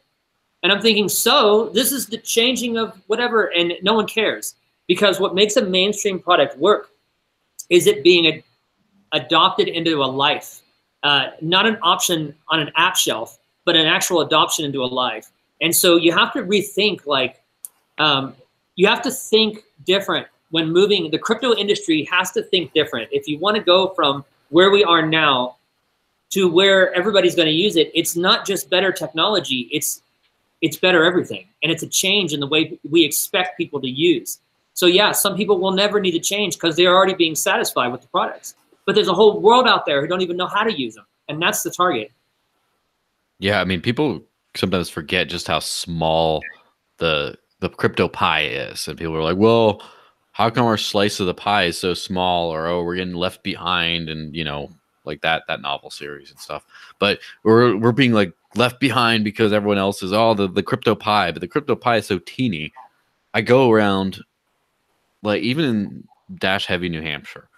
And I'm thinking, so this is the changing of whatever, and no one cares. Because what makes a mainstream product work is it being adopted into a life. Not an option on an app shelf, but an actual adoption into a life. And so you have to rethink, like, you have to think different when moving. The crypto industry has to think different. If you want to go from where we are now to where everybody's going to use it, it's not just better technology, it's better everything. And it's a change in the way we expect people to use. So yeah, some people will never need to change because they're already being satisfied with the products. But there's a whole world out there who don't even know how to use them. And that's the target. Yeah, I mean, people sometimes forget just how small the crypto pie is. And people are like, well, how come our slice of the pie is so small? Or, oh, we're getting left behind, and, you know, like that novel series and stuff. But we're being like left behind because everyone else is the crypto pie. But the crypto pie is so teeny. I go around, like, even in Dash Heavy, New Hampshire,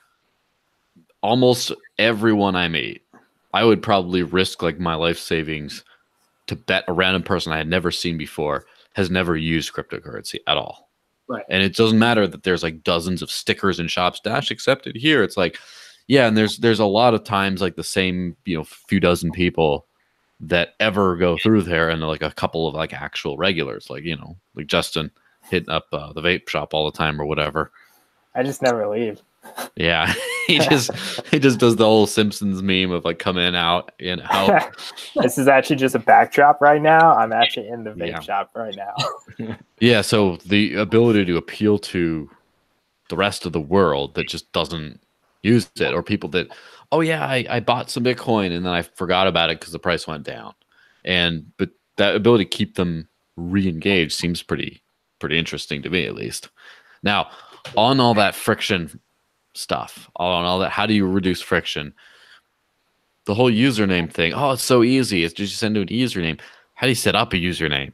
almost everyone I meet, I would probably risk like my life savings to bet a random person I had never seen before has never used cryptocurrency at all. Right. And it doesn't matter that there's like dozens of stickers in shops, Dash accepted here. It's like, yeah, and there's a lot of times like the same, you know, few dozen people that ever go through there, and like a couple of like actual regulars, like, you know, like Justin hitting up the vape shop all the time or whatever. I just never leave. Yeah, he just does the whole Simpsons meme of like come in, out, in, out. This is actually just a backdrop right now. I'm actually in the vape shop right now. Yeah, so the ability to appeal to the rest of the world that just doesn't use it, or people that, oh yeah, I bought some Bitcoin and then I forgot about it because the price went down, but that ability to keep them re-engaged seems pretty interesting to me, at least. Now, on all that friction stuff, all that. How do you reduce friction? The whole username thing. Oh, it's so easy. It's just send to an username. How do you set up a username?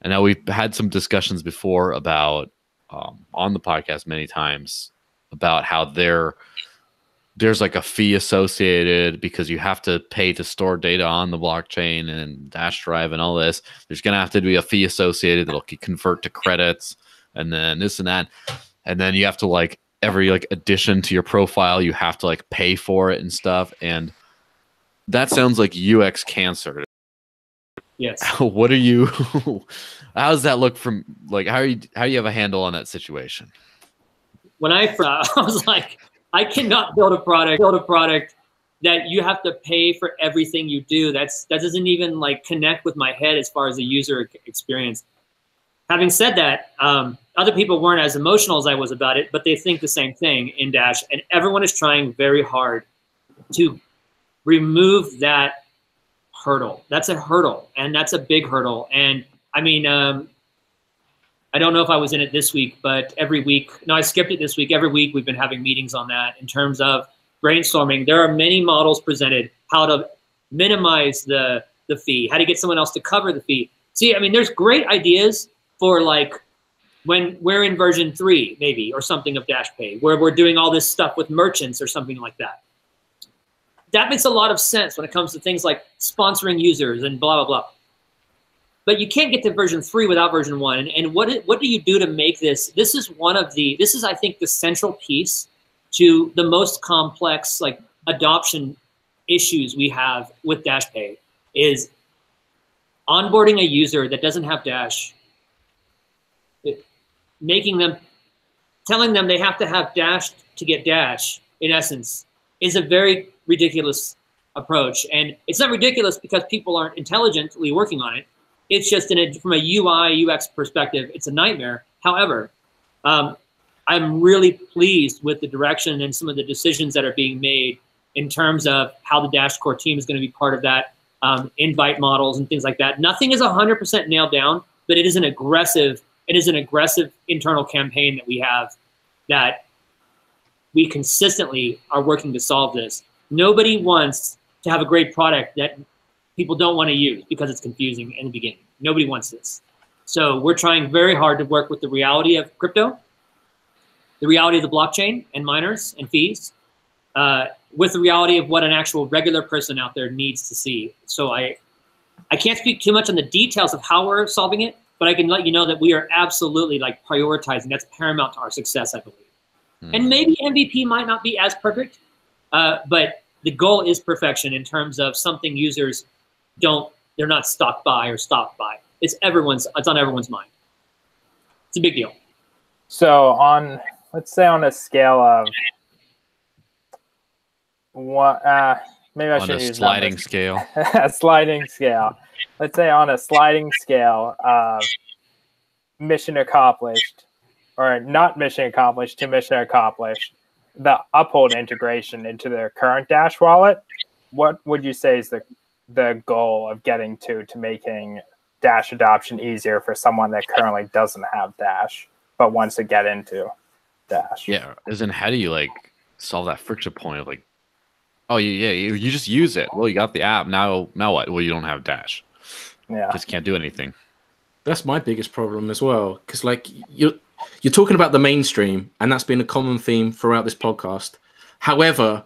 And now we've had some discussions before about on the podcast many times about how there's like a fee associated because you have to pay to store data on the blockchain and Dash Drive and all this. There's going to have to be a fee associated that'll convert to credits and then this and that. And then you have to like every like addition to your profile, you have to like pay for it and stuff. And that sounds like UX cancer. Yes. What are you, how does that look from like, how do you have a handle on that situation? When I was like, I cannot build a product that you have to pay for everything you do. That doesn't even like connect with my head as far as the user experience. Having said that, other people weren't as emotional as I was about it, but they think the same thing in Dash, and everyone is trying very hard to remove that hurdle. That's a hurdle, and that's a big hurdle. And I mean, I don't know if I was in it this week, but every week, no, I skipped it this week. Every week we've been having meetings on that in terms of brainstorming. There are many models presented, how to minimize the fee, how to get someone else to cover the fee. See, I mean, there's great ideas for like when we're in version 3 maybe or something of Dash Pay, where we're doing all this stuff with merchants or something like that. That makes a lot of sense when it comes to things like sponsoring users and blah, blah, blah. But you can't get to version 3 without version 1. And what do you do to make this? This is I think, the central piece to the most complex like adoption issues we have with Dash Pay is onboarding a user that doesn't have Dash, telling them they have to have Dash to get Dash, in essence, is a very ridiculous approach. And it's not ridiculous because people aren't intelligently working on it. It's just from a UI, UX perspective, it's a nightmare. However, I'm really pleased with the direction and some of the decisions that are being made in terms of how the Dash core team is going to be part of that, invite models and things like that. Nothing is 100% nailed down, but it is an aggressive internal campaign that we have that we consistently are working to solve this. Nobody wants to have a great product that people don't want to use because it's confusing in the beginning. Nobody wants this. So we're trying very hard to work with the reality of crypto, the reality of the blockchain and miners and fees, with the reality of what an actual regular person out there needs to see. So I can't speak too much on the details of how we're solving it, but I can let you know that we are absolutely like prioritizing. That's paramount to our success, I believe. And maybe MVP might not be as perfect, but the goal is perfection in terms of something users they're not stopped by or stopped by. It's on everyone's mind. It's a big deal. So let's say on a scale of what, maybe I should use a sliding scale. A sliding scale. Let's say on a sliding scale of mission accomplished, or not mission accomplished to mission accomplished, the Uphold integration into their current Dash wallet, what would you say is the goal of getting to making Dash adoption easier for someone that currently doesn't have Dash but wants to get into Dash? Yeah, as in how do you like solve that friction point of like, oh yeah, you just use it. Well, you got the app, now what? Well, you don't have Dash. Yeah, just can't do anything. That's my biggest problem as well, because like you're talking about the mainstream, and that's been a common theme throughout this podcast. However,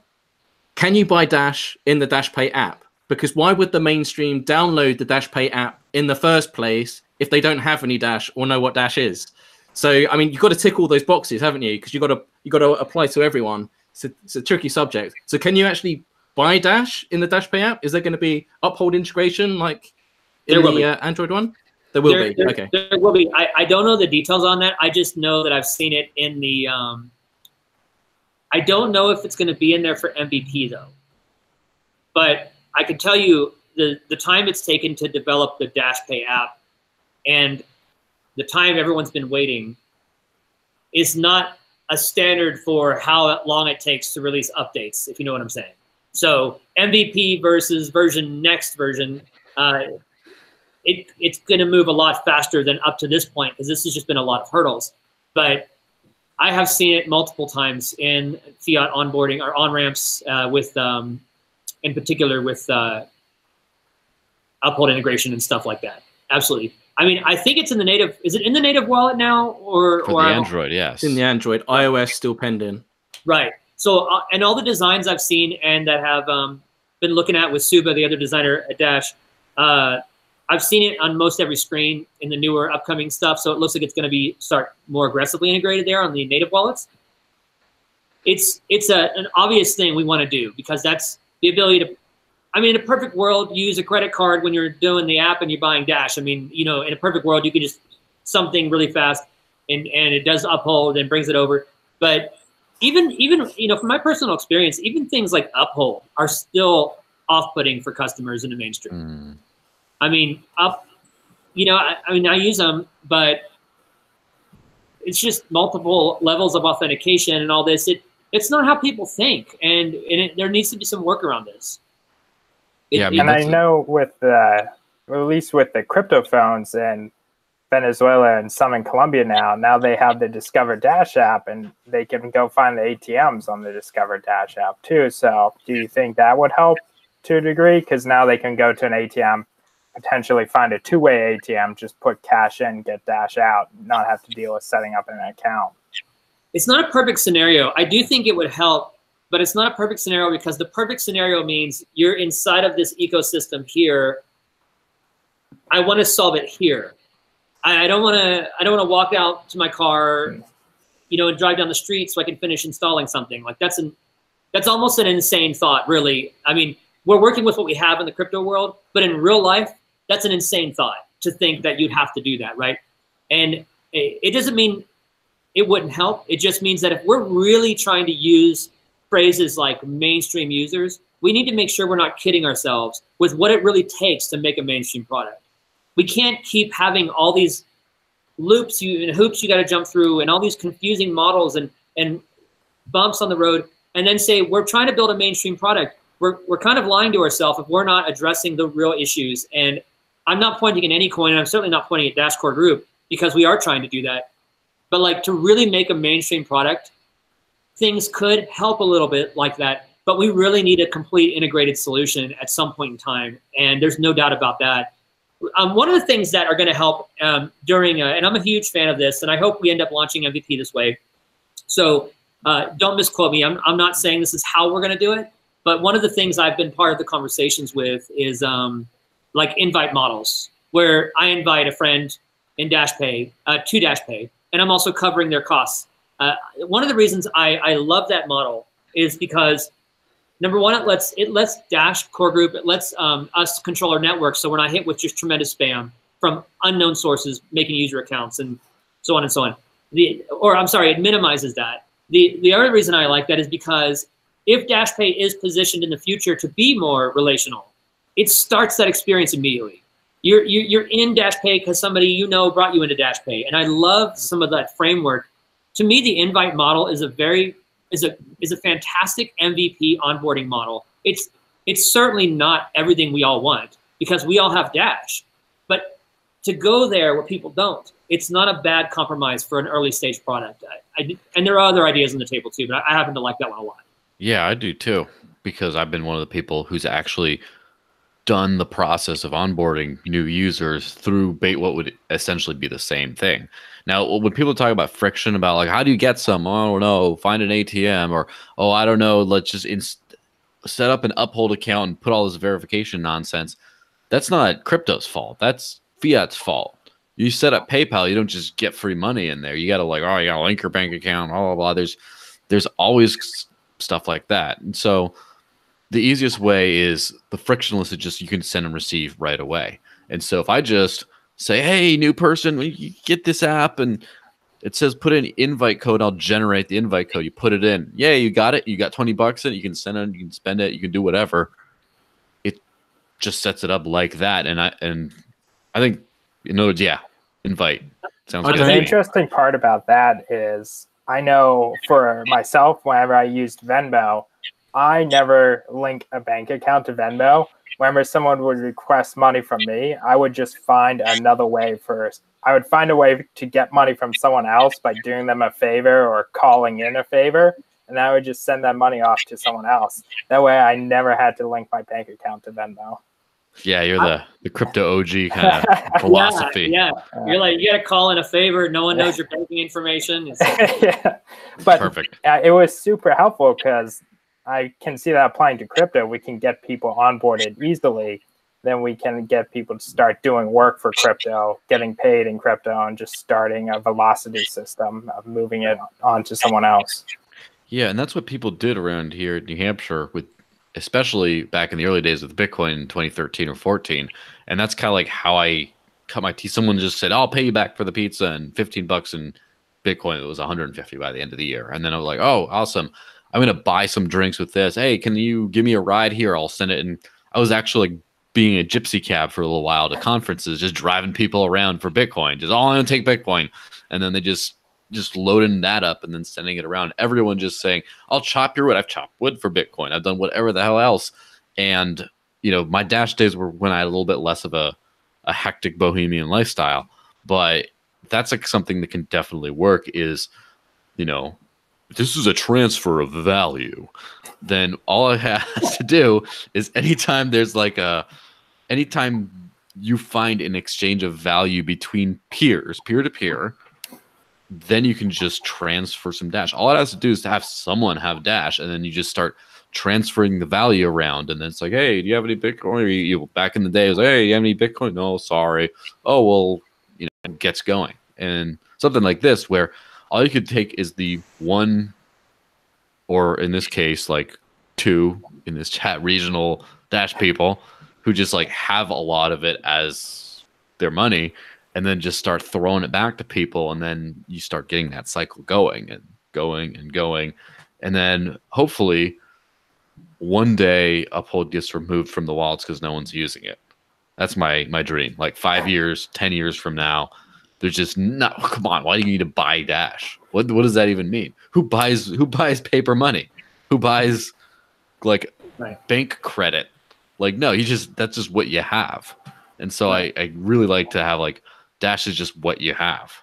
can you buy Dash in the Dash Pay app? Because why would the mainstream download the Dash Pay app in the first place if they don't have any Dash or know what Dash is? So, I mean, you've got to tick all those boxes, haven't you? Because you've got to apply to everyone. It's a tricky subject. So can you actually buy Dash in the Dash Pay app? Is there going to be Uphold integration like in the Android one? There will be. Okay. There will be. I don't know the details on that. I just know that I've seen it in the I don't know if it's going to be in there for MVP though. But I can tell you the time it's taken to develop the Dash Pay app and the time everyone's been waiting is not a standard for how long it takes to release updates, if you know what I'm saying. So MVP versus next version, it's going to move a lot faster than up to this point because this has just been a lot of hurdles. But I have seen it multiple times in fiat onboarding or on-ramps with, in particular with Uphold integration and stuff like that. Absolutely. I mean, I think it's in the native, is it in the native wallet now or For the Android, yes. In the Android, iOS still pending. Right. So, and all the designs I've seen and that have been looking at with Suba, the other designer at Dash, I've seen it on most every screen in the newer upcoming stuff. So it looks like it's going to start more aggressively integrated there on the native wallets. It's an obvious thing we want to do because that's the ability to, I mean, in a perfect world, you use a credit card when you're doing the app and you're buying Dash. I mean, you know, in a perfect world, you could just something really fast and it does Uphold and brings it over. But even you know, from my personal experience, even things like Uphold are still off-putting for customers in the mainstream. I mean, you know, I mean, I use them, but it's just multiple levels of authentication and all this. It's not how people think, and there needs to be some work around this. And I know with at least with the crypto phones in Venezuela and some in Colombia now they have the Discover Dash app and they can go find the ATMs on the Discover Dash app too. So do you think that would help to a degree? Because now they can go to an ATM, potentially find a two-way ATM, just put cash in, get Dash out, not have to deal with setting up an account. It's not a perfect scenario. I do think it would help. But it's not a perfect scenario because the perfect scenario means you're inside of this ecosystem here. I want to solve it here. I don't want to walk out to my car, you know, and drive down the street so I can finish installing something. Like that's almost an insane thought, really. I mean, we're working with what we have in the crypto world, but in real life, that's an insane thought to think that you'd have to do that, right? And it doesn't mean it wouldn't help. It just means that if we're really trying to use phrases like mainstream users, we need to make sure we're not kidding ourselves with what it really takes to make a mainstream product. We can't keep having all these loops and hoops you got to jump through and all these confusing models and bumps on the road and then say we're trying to build a mainstream product. We're kind of lying to ourselves if we're not addressing the real issues. And I'm not pointing at any coin, and I'm certainly not pointing at Dash Core Group because we are trying to do that. But like to really make a mainstream product, things could help a little bit like that, but we really need a complete integrated solution at some point in time, and there's no doubt about that. One of the things that are going to help during, and I'm a huge fan of this, and I hope we end up launching MVP this way. So don't misquote me. I'm not saying this is how we're going to do it, but one of the things I've been part of the conversations with is like invite models, where I invite a friend in DashPay to DashPay, and I'm also covering their costs. One of the reasons I love that model is because, number one, it lets Dash Core Group, it lets us control our network so we're not hit with just tremendous spam from unknown sources making user accounts and so on and so on. It minimizes that. The other reason I like that is because if DashPay is positioned in the future to be more relational, it starts that experience immediately. You're in DashPay because somebody you know brought you into DashPay, and I love some of that framework. To me, the invite model is a fantastic MVP onboarding model. It's certainly not everything we all want because we all have Dash, but to go there where people don't, it's not a bad compromise for an early stage product. And there are other ideas on the table too, but I happen to like that one a lot. Yeah, I do too, because I've been one of the people who's actually done the process of onboarding new users through what would essentially be the same thing. Now, when people talk about friction, about like, how do you get some? Oh, I don't know, find an ATM, or, oh, I don't know, let's just set up an Uphold account and put all this verification nonsense. That's not crypto's fault. That's fiat's fault. You set up PayPal, you don't just get free money in there. You got to you got to link your bank account, blah, blah, blah. There's always stuff like that. And so the easiest way is the frictionless, is just you can send and receive right away. And so if I just say, hey, new person, you get this app and it says put in invite code, I'll generate the invite code. You put it in. Yeah, you got it. You got 20 bucks in it. You can send it, you can spend it, you can do whatever. It just sets it up like that. And I think, yeah, invite. Sounds good. The interesting part about that is I know for myself, whenever I used Venmo, I never link a bank account to Venmo. Whenever someone would request money from me, I would just find another way first. I would find a way to get money from someone else by doing them a favor or calling in a favor, and I would just send that money off to someone else. That way I never had to link my bank account to Venmo. Yeah, you're the crypto OG kind of philosophy. Yeah. You're like, you got to call in a favor. No one knows your banking information. Yeah. But perfect. It was super helpful because I can see that applying to crypto. We can get people onboarded easily. Then we can get people to start doing work for crypto, getting paid in crypto, and just starting a velocity system of moving it on to someone else. Yeah, and that's what people did around here in New Hampshire, with especially back in the early days with Bitcoin in 2013 or 14. And that's kind of like how I cut my teeth. Someone just said, I'll pay you back for the pizza, and 15 bucks in Bitcoin. It was 150 by the end of the year. And then I was like, oh, awesome. I'm going to buy some drinks with this. Hey, can you give me a ride here? I'll send it. And I was actually like being a gypsy cab for a little while to conferences, just driving people around for Bitcoin. Just, I'm going to take Bitcoin. And then they just loading that up and then sending it around. Everyone just saying, I'll chop your wood. I've chopped wood for Bitcoin. I've done whatever the hell else. And, you know, my Dash days were when I had a little bit less of a hectic bohemian lifestyle. But that's like something that can definitely work is, you know, this is a transfer of value. Then all I have to do is anytime there's like anytime you find an exchange of value between peers, peer to peer, then you can just transfer some Dash. All it has to do is to have someone have Dash, and then you just start transferring the value around. And then it's like, hey, do you have any Bitcoin? Or you back in the day, it was like, hey, you have any Bitcoin? No, sorry. Oh, well, you know, it gets going. And something like this, where all you could take is the one, or in this case, like two in this chat, regional Dash people who just like have a lot of it as their money, and then just start throwing it back to people. And then you start getting that cycle going and going and going. And then hopefully one day Uphold gets removed from the wallets because no one's using it. That's my dream. Like 5 years, 10 years from now, there's just no, come on, why do you need to buy Dash? What does that even mean? Who buys paper money? Who buys like bank credit? Like, no, that's just what you have. And so I really like to have like Dash is just what you have.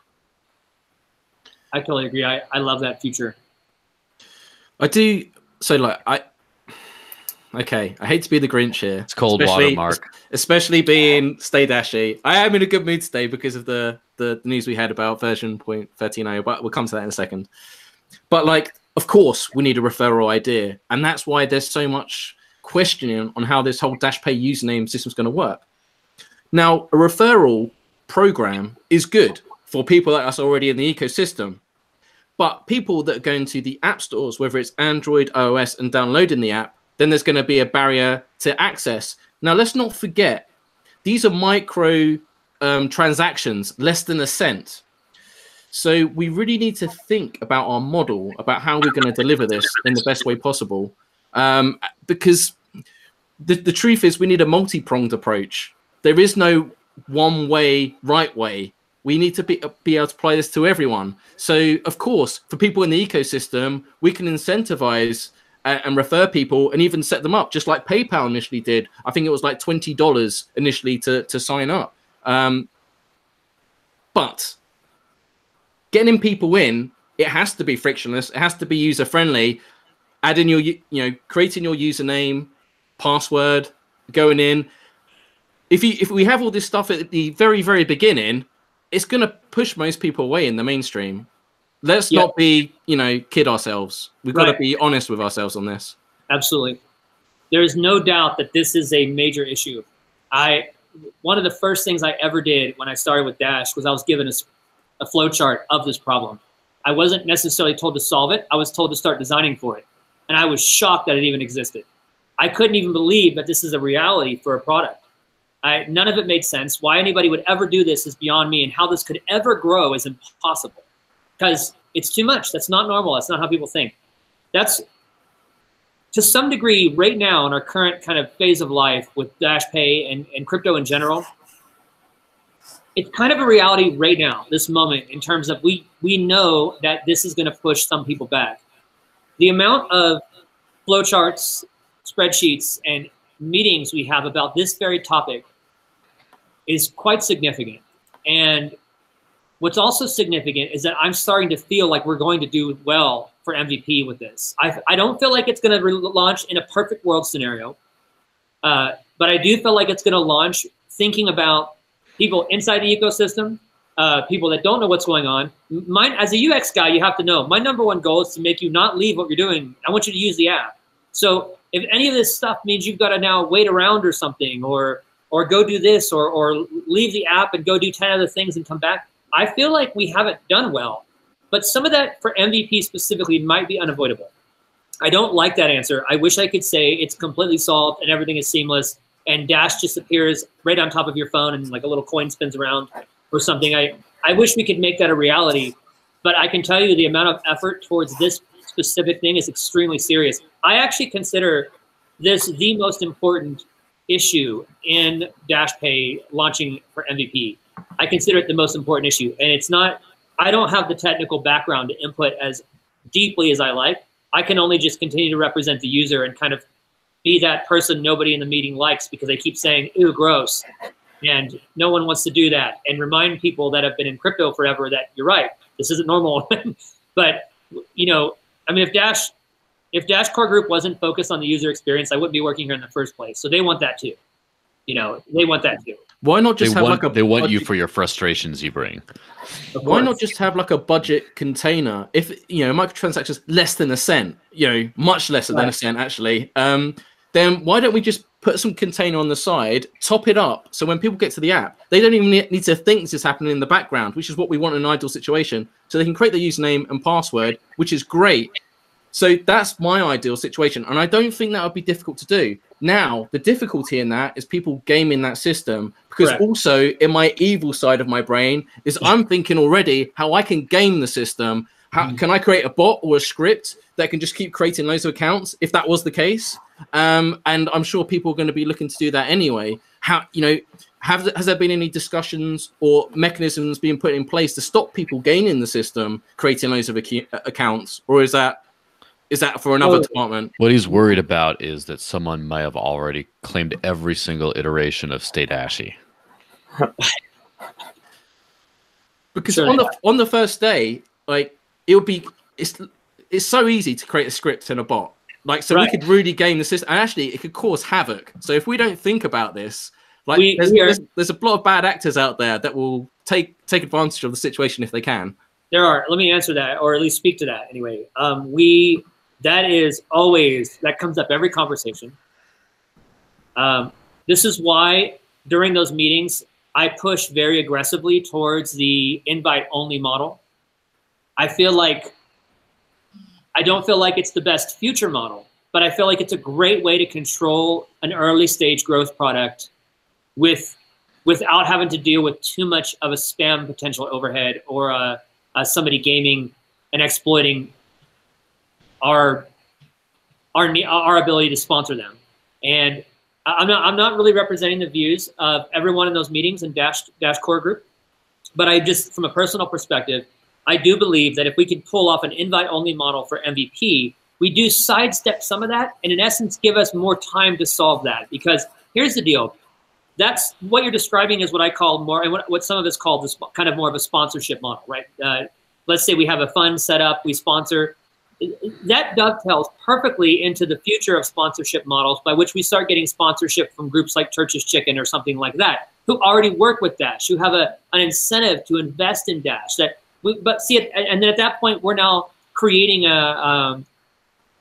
I totally agree. I love that future. I do. So like I hate to be the Grinch here. It's cold water, Mark. Especially being Stay Dashy. I am in a good mood today because of the news we had about version 0.13.0, but we'll come to that in a second. But like, of course, we need a referral idea. And that's why there's so much questioning on how this whole Dash Pay username system is going to work. Now, a referral program is good for people like us already in the ecosystem. But people that are going to the app stores, whether it's Android, iOS, and downloading the app, then there's going to be a barrier to access. Now, let's not forget, these are micro transactions, less than a cent. So we really need to think about our model, about how we're going to deliver this in the best way possible. Because the truth is we need a multi-pronged approach. There is no one way, right way. We need to be able to apply this to everyone. So, of course, for people in the ecosystem, we can incentivize and refer people and even set them up, just like PayPal initially did. I think it was like $20 initially to sign up. But getting people in, it has to be frictionless. It has to be user-friendly. Adding your, creating your username, password, going in. If we have all this stuff at the very, very beginning, it's going to push most people away in the mainstream. Let's not be, kid ourselves. We've got to be honest with ourselves on this. Absolutely. There is no doubt that this is a major issue. One of the first things I ever did when I started with Dash was I was given a flow chart of this problem. I wasn't necessarily told to solve it. I was told to start designing for it. And I was shocked that it even existed. I couldn't even believe that this is a reality for a product. None of it made sense. Why anybody would ever do this is beyond me, and how this could ever grow is impossible because it's too much. That's not normal. That's not how people think. That's, to some degree, right now in our current kind of phase of life with Dash Pay and crypto in general, it's kind of a reality right now, this moment, in terms of we know that this is going to push some people back. The amount of flowcharts, spreadsheets, and meetings we have about this very topic is quite significant. And what's also significant is that I'm starting to feel like we're going to do well for MVP with this. I don't feel like it's going to launch in a perfect world scenario, but I do feel like it's going to launch thinking about people inside the ecosystem, people that don't know what's going on. Mine, as a UX guy, you have to know, my number one goal is to make you not leave what you're doing. I want you to use the app. So if any of this stuff means you've got to now wait around or something, or go do this, or leave the app and go do 10 other things and come back, I feel like we haven't done well. But some of that for MVP specifically might be unavoidable. I don't like that answer. I wish I could say it's completely solved and everything is seamless and Dash just appears right on top of your phone and like a little coin spins around or something. I wish we could make that a reality, but I can tell you the amount of effort towards this specific thing is extremely serious. I actually consider this the most important issue in Dash Pay launching for MVP. I consider it the most important issue. And it's not, I don't have the technical background to input as deeply as I like. I can only just continue to represent the user and kind of be that person nobody in the meeting likes because they keep saying, ew, gross. And no one wants to do that. And remind people that have been in crypto forever that you're right, this isn't normal. But, you know, I mean, if Dash Core Group wasn't focused on the user experience, I wouldn't be working here in the first place. So they want that too. You know, they want that too. Why not just have like a they want you for your frustrations you bring. Why not just have like a budget container? If, you know, microtransactions less than a cent, you know, much less than a cent actually, then why don't we just put some container on the side, top it up, so when people get to the app, they don't even need to think this is happening in the background, which is what we want in an ideal situation. So they can create their username and password, which is great. So that's my ideal situation. And I don't think that would be difficult to do. Now, the difficulty in that is people gaming that system, because also in my evil side of my brain is I'm thinking already how I can game the system. How can I create a bot or a script that can just keep creating loads of accounts if that was the case? And I'm sure people are going to be looking to do that anyway. How, you know, has there been any discussions or mechanisms being put in place to stop people gaming the system, creating loads of accounts, or is that for another department? What he's worried about is that someone might have already claimed every single iteration of Stay Dashy. Because on the first day, like it's so easy to create a script and a bot. Like, so we could really game the system, and actually it could cause havoc. So if we don't think about this, like there's a lot of bad actors out there that will take advantage of the situation if they can. There are. Let me answer that, or at least speak to that anyway. That comes up every conversation. This is why during those meetings, I push very aggressively towards the invite-only model. I don't feel like it's the best future model, but I feel like it's a great way to control an early stage growth product without having to deal with too much of a spam potential overhead or somebody gaming and exploiting our ability to sponsor them. And I'm not really representing the views of everyone in those meetings in Dash Core Group, but I just, from a personal perspective, I do believe that if we could pull off an invite-only model for MVP, we do sidestep some of that and in essence give us more time to solve that. Because here's the deal. That's what you're describing is what I call more, and what some of us call this kind of more of a sponsorship model, right? Let's say we have a fund set up, we sponsor. That dovetails perfectly into the future of sponsorship models, by which we start getting sponsorship from groups like Church's Chicken or something like that, who already work with Dash, who have an incentive to invest in Dash. But see, and then at that point, we're now creating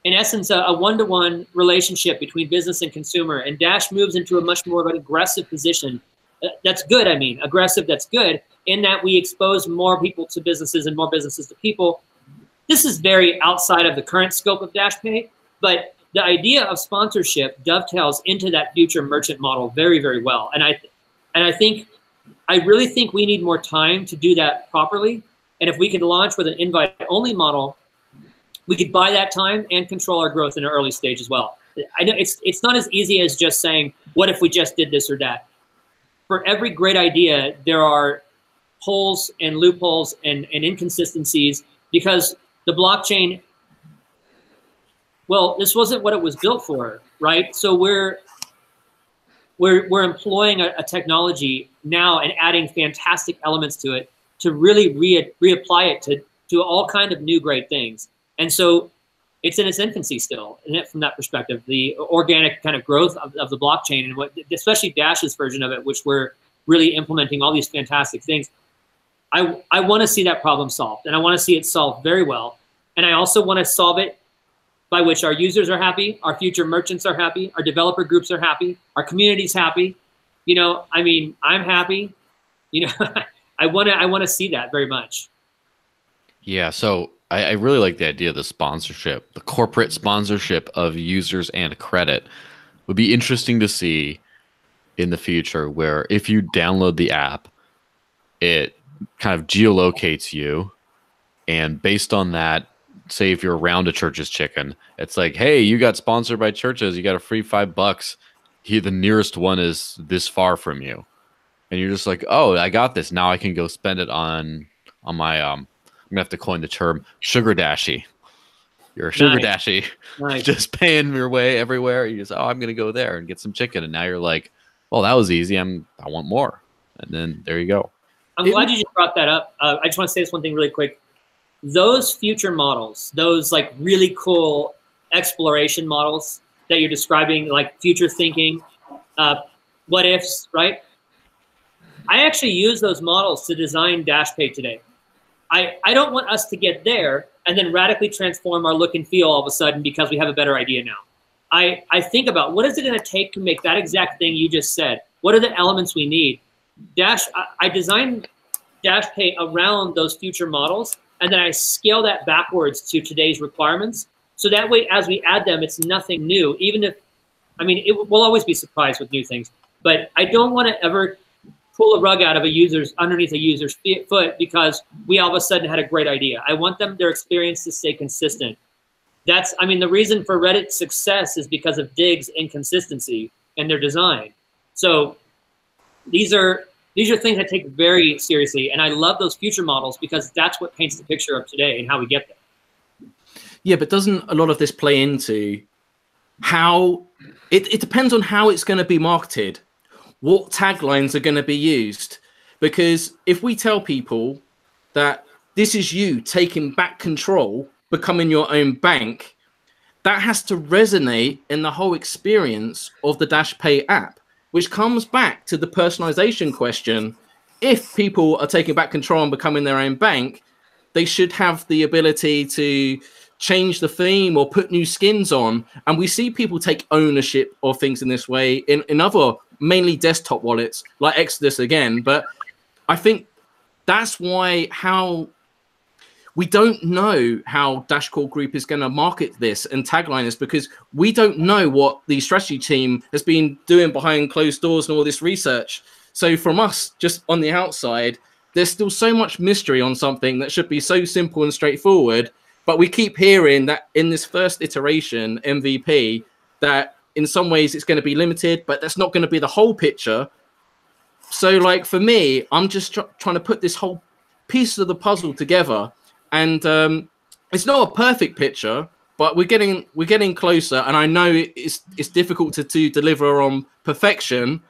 in essence, a one-to-one relationship between business and consumer, and Dash moves into a much more of an aggressive position. That's good. I mean, aggressive. That's good in that we expose more people to businesses and more businesses to people. This is very outside of the current scope of Dash Pay, but the idea of sponsorship dovetails into that future merchant model very, very well. And I really think we need more time to do that properly. And if we could launch with an invite-only model, we could buy that time and control our growth in an early stage as well. I know it's not as easy as just saying, what if we just did this or that? For every great idea, there are holes and loopholes and inconsistencies, because the blockchain, well, this wasn't what it was built for, right? So we're employing a technology now and adding fantastic elements to it to really reapply it to all kind of new great things. And so it's in its infancy still, from that perspective, the organic kind of growth of the blockchain, and what, especially Dash's version of it, which we're really implementing all these fantastic things. I want to see that problem solved, and I want to see it solved very well. And I also want to solve it by which our users are happy, our future merchants are happy, our developer groups are happy, our community's happy. You know, I mean, I'm happy. You know, I want to see that very much. Yeah, so I really like the idea of the sponsorship, the corporate sponsorship of users and credit. Would be interesting to see in the future, where if you download the app, it kind of geolocates you, and based on that, say if you're around a Church's Chicken, it's like, hey, you got sponsored by Church's, you got a free $5. The nearest one is this far from you, and you're just like, oh, I got this. Now I can go spend it on my I'm gonna have to coin the term sugar dashy. You're a sugar dashy, just paying your way everywhere. You just, oh, I'm gonna go there and get some chicken, and now you're like, well, that was easy. I want more, and then there you go. I'm glad you just brought that up. I just want to say this one thing really quick. Those future models, those like really cool exploration models that you're describing, like future thinking, what ifs, right? I actually use those models to design Dash Pay today. I don't want us to get there and then radically transform our look and feel all of a sudden because we have a better idea now. I think about, what is it going to take to make that exact thing you just said? What are the elements we need? I designed Dash Pay around those future models, and then I scale that backwards to today's requirements. So that way, as we add them, it's nothing new. Even if, I mean, we'll always be surprised with new things, but I don't want to ever pull a rug out of underneath a user's foot because we all of a sudden had a great idea. I want their experience to stay consistent. I mean, the reason for Reddit's success is because of Dig's inconsistency in their design. So these are things I take very seriously, and I love those future models because that's what paints the picture of today and how we get there. Yeah, but doesn't a lot of this play into how it depends on how it's going to be marketed, what taglines are going to be used? Because if we tell people that this is you taking back control, becoming your own bank, that has to resonate in the whole experience of the Dash Pay app, which comes back to the personalization question. If people are taking back control and becoming their own bank, they should have the ability to change the theme or put new skins on. And we see people take ownership of things in this way in other mainly desktop wallets like Exodus again. But I think that's why we don't know how Dash Core Group is going to market this and tagline this, because we don't know what the strategy team has been doing behind closed doors and all this research. So from us, just on the outside, there's still so much mystery on something that should be so simple and straightforward. But we keep hearing that in this first iteration, MVP, that in some ways it's going to be limited, but that's not going to be the whole picture. So like for me, I'm just trying to put this whole piece of the puzzle together. And it's not a perfect picture, but we're getting closer. And I know it's difficult to deliver on perfection.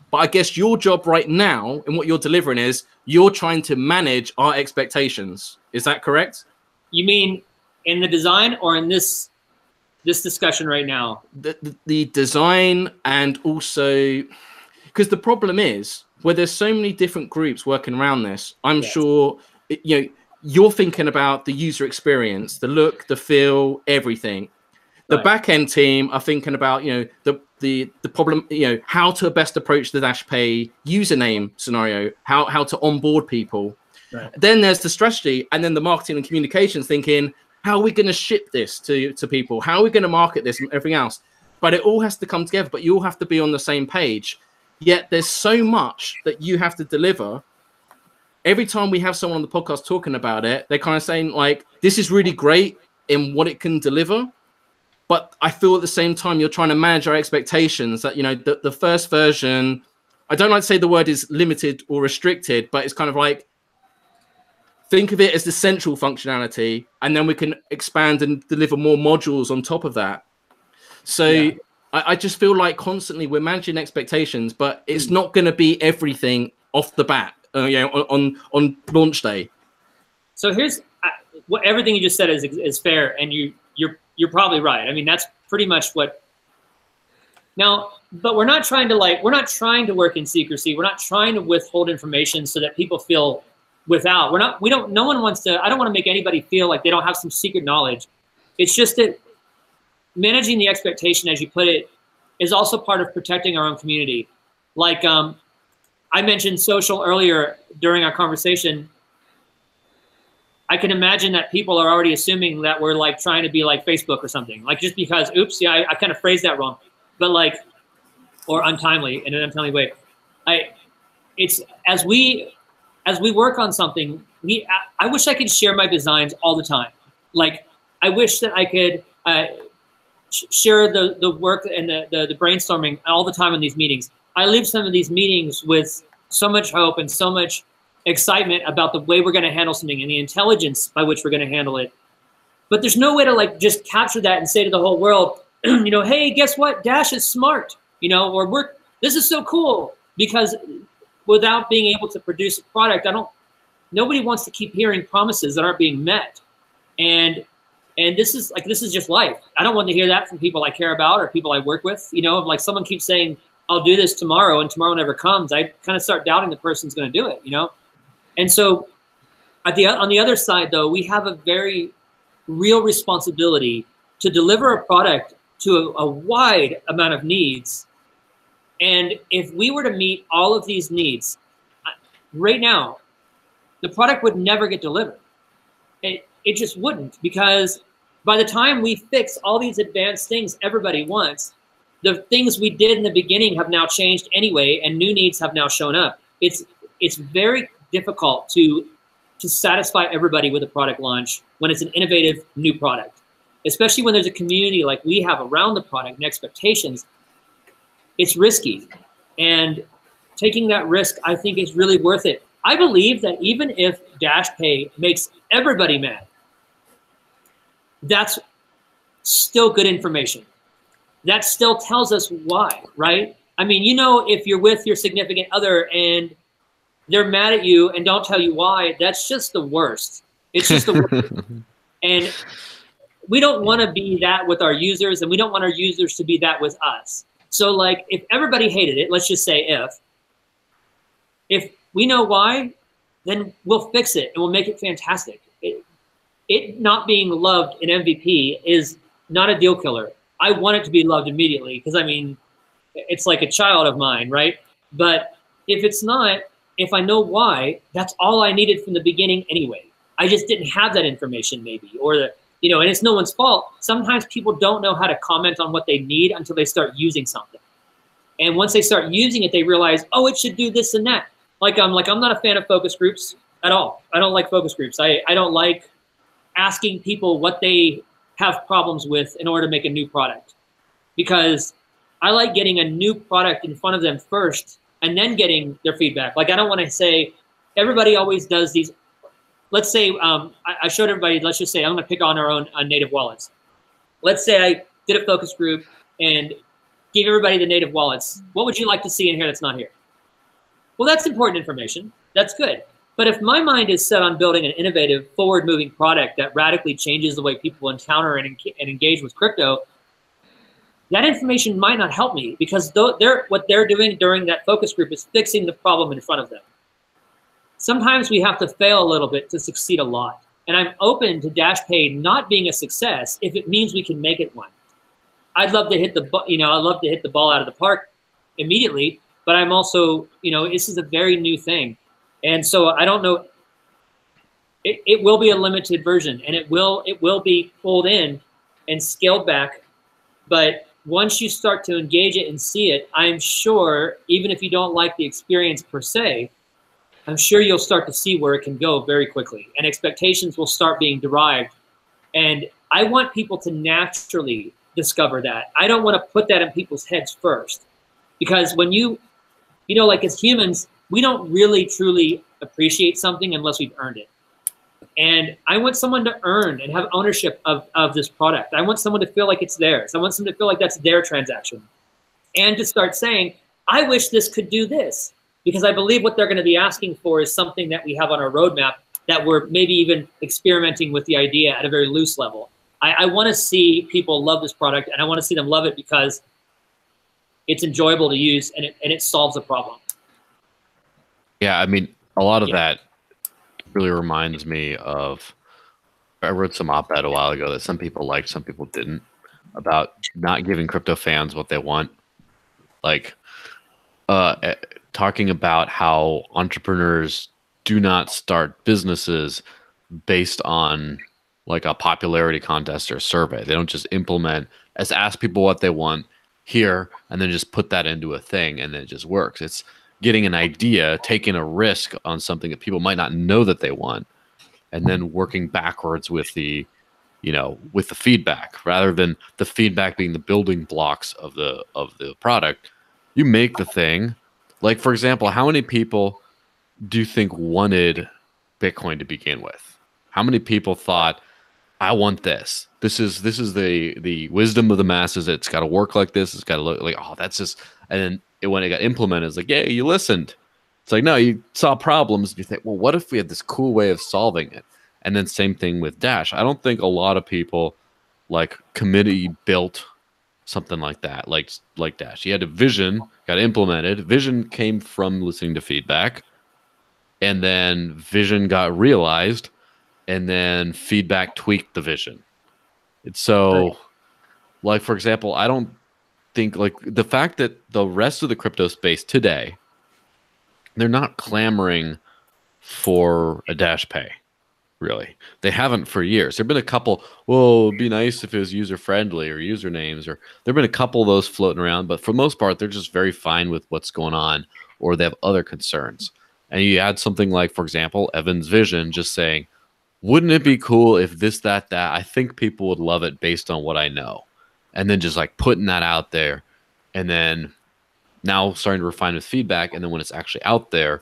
But I guess your job right now and what you're delivering is you're trying to manage our expectations. Is that correct? You mean in the design or in this discussion right now? The design, and also because the problem is where there's so many different groups working around this, I'm sure you're thinking about the user experience, the look, the feel, everything. The back end team are thinking about the problem, how to best approach the Dash Pay username scenario, how to onboard people. Right. Then there's the strategy, and then the marketing and communications thinking, how are we going to ship this to people? How are we going to market this and everything else? But it all has to come together, but you all have to be on the same page. Yet there's so much that you have to deliver. Every time we have someone on the podcast talking about it, they're kind of saying like, this is really great in what it can deliver. But I feel at the same time, you're trying to manage our expectations that, the first version, I don't like to say the word is limited or restricted, but it's kind of like, think of it as the central functionality, and then we can expand and deliver more modules on top of that. So yeah. I just feel like constantly we're managing expectations, but it's not going to be everything off the bat, on launch day. So here's what everything you just said is fair, and you're probably right. I mean, that's pretty much what. Now, but we're not trying to work in secrecy. We're not trying to withhold information so that people feel without. No one wants to. I don't want to make anybody feel like they don't have some secret knowledge. It's just that managing the expectation, as you put it, is also part of protecting our own community. Like I mentioned social earlier during our conversation. I can imagine that people are already assuming that we're like trying to be like Facebook or something. Like just because, oops, yeah, I kind of phrased that wrong, but like, or untimely, in an untimely way. It's as we work on something, I wish I could share my designs all the time. Like I wish that I could share the work and the brainstorming all the time in these meetings. I leave some of these meetings with so much hope and so much excitement about the way we're going to handle something and the intelligence by which we're going to handle it. But there's no way to like just capture that and say to the whole world, hey, guess what? Dash is smart, or this is so cool, because without being able to produce a product, nobody wants to keep hearing promises that aren't being met. And this is just life. I don't want to hear that from people I care about or people I work with. If like someone keeps saying, I'll do this tomorrow, and tomorrow never comes, I kind of start doubting the person's going to do it, And so on the other side, though, we have a very real responsibility to deliver a product to a wide amount of needs. And if we were to meet all of these needs right now, the product would never get delivered. It just wouldn't, because by the time we fix all these advanced things everybody wants, the things we did in the beginning have now changed anyway, and new needs have now shown up. It's very difficult to satisfy everybody with a product launch when it's an innovative new product, especially when there's a community like we have around the product and expectations. It's risky, and taking that risk, I think, is really worth it. I believe that even if Dash Pay makes everybody mad, that's still good information. That still tells us why, right? I mean, if you're with your significant other and they're mad at you and don't tell you why, that's just the worst. It's just the worst. And we don't want to be that with our users, and we don't want our users to be that with us. So like, if everybody hated it, let's just say if we know why, then we'll fix it and we'll make it fantastic. It not being loved in MVP is not a deal killer. I want it to be loved immediately, because I mean, it's like a child of mine, right? But if it's not, if I know why, that's all I needed from the beginning anyway. I just didn't have that information maybe, or and it's no one's fault. Sometimes people don't know how to comment on what they need until they start using something. And once they start using it, they realize, oh, it should do this and that. Like I'm not a fan of focus groups at all. I don't like focus groups. I don't like asking people what they have problems with in order to make a new product, because I like getting a new product in front of them first and then getting their feedback. Like I don't want to say, everybody always does these. Let's say I showed everybody, let's just say I'm going to pick on our own native wallets. Let's say I did a focus group and gave everybody the native wallets. What would you like to see in here that's not here? Well, that's important information. That's good. But if my mind is set on building an innovative, forward-moving product that radically changes the way people encounter and engage with crypto, that information might not help me, because what they're doing during that focus group is fixing the problem in front of them. Sometimes we have to fail a little bit to succeed a lot. And I'm open to Dash Pay not being a success if it means we can make it one. I'd love to hit the ball out of the park immediately, but I'm also, this is a very new thing. And so I don't know, it will be a limited version, and it will be pulled in and scaled back. But once you start to engage it and see it, I'm sure, even if you don't like the experience per se, I'm sure you'll start to see where it can go very quickly, and expectations will start being derived. And I want people to naturally discover that. I don't want to put that in people's heads first, because when like as humans, we don't really truly appreciate something unless we've earned it. And I want someone to earn and have ownership of this product. I want someone to feel like it's theirs. I want someone to feel like that's their transaction. And to start saying, I wish this could do this. Because I believe what they're going to be asking for is something that we have on our roadmap that we're maybe even experimenting with the idea at a very loose level. I want to see people love this product, and I want to see them love it because it's enjoyable to use and it solves a problem. Yeah, I mean, a lot of that really reminds me of, I wrote some op-ed a while ago that some people liked, some people didn't, about not giving crypto fans what they want. Like, talking about how entrepreneurs do not start businesses based on like a popularity contest or a survey. They don't just implement as ask people what they want here and then just put that into a thing and then it just works. It's getting an idea, taking a risk on something that people might not know that they want, and then working backwards with the, with the feedback rather than the feedback being the building blocks of the product. You make the thing. Like, for example, how many people do you think wanted Bitcoin to begin with? How many people thought, I want this. This is the wisdom of the masses. It's got to work like this. It's got to look like, oh, that's just, and then when it got implemented, it's like, yeah, you listened. It's like, no, you saw problems. And you think, well, what if we had this cool way of solving it? And then same thing with Dash. I don't think a lot of people like committee built something like that, like Dash. You had a vision, got implemented. Vision came from listening to feedback, and then vision got realized, and then feedback tweaked the vision. It's so, right. Like, for example, I don't think, like, the fact that the rest of the crypto space today, they're not clamoring for a Dash Pay, really. They haven't for years. There have been a couple, well, it'd be nice if it was user-friendly or usernames, or there have been a couple of those floating around, but for the most part, they're just very fine with what's going on, or they have other concerns. And you add something like, for example, Evan's vision, just saying, wouldn't it be cool if this, that, I think people would love it based on what I know. And then just like putting that out there, and then now starting to refine with feedback. And then when it's actually out there,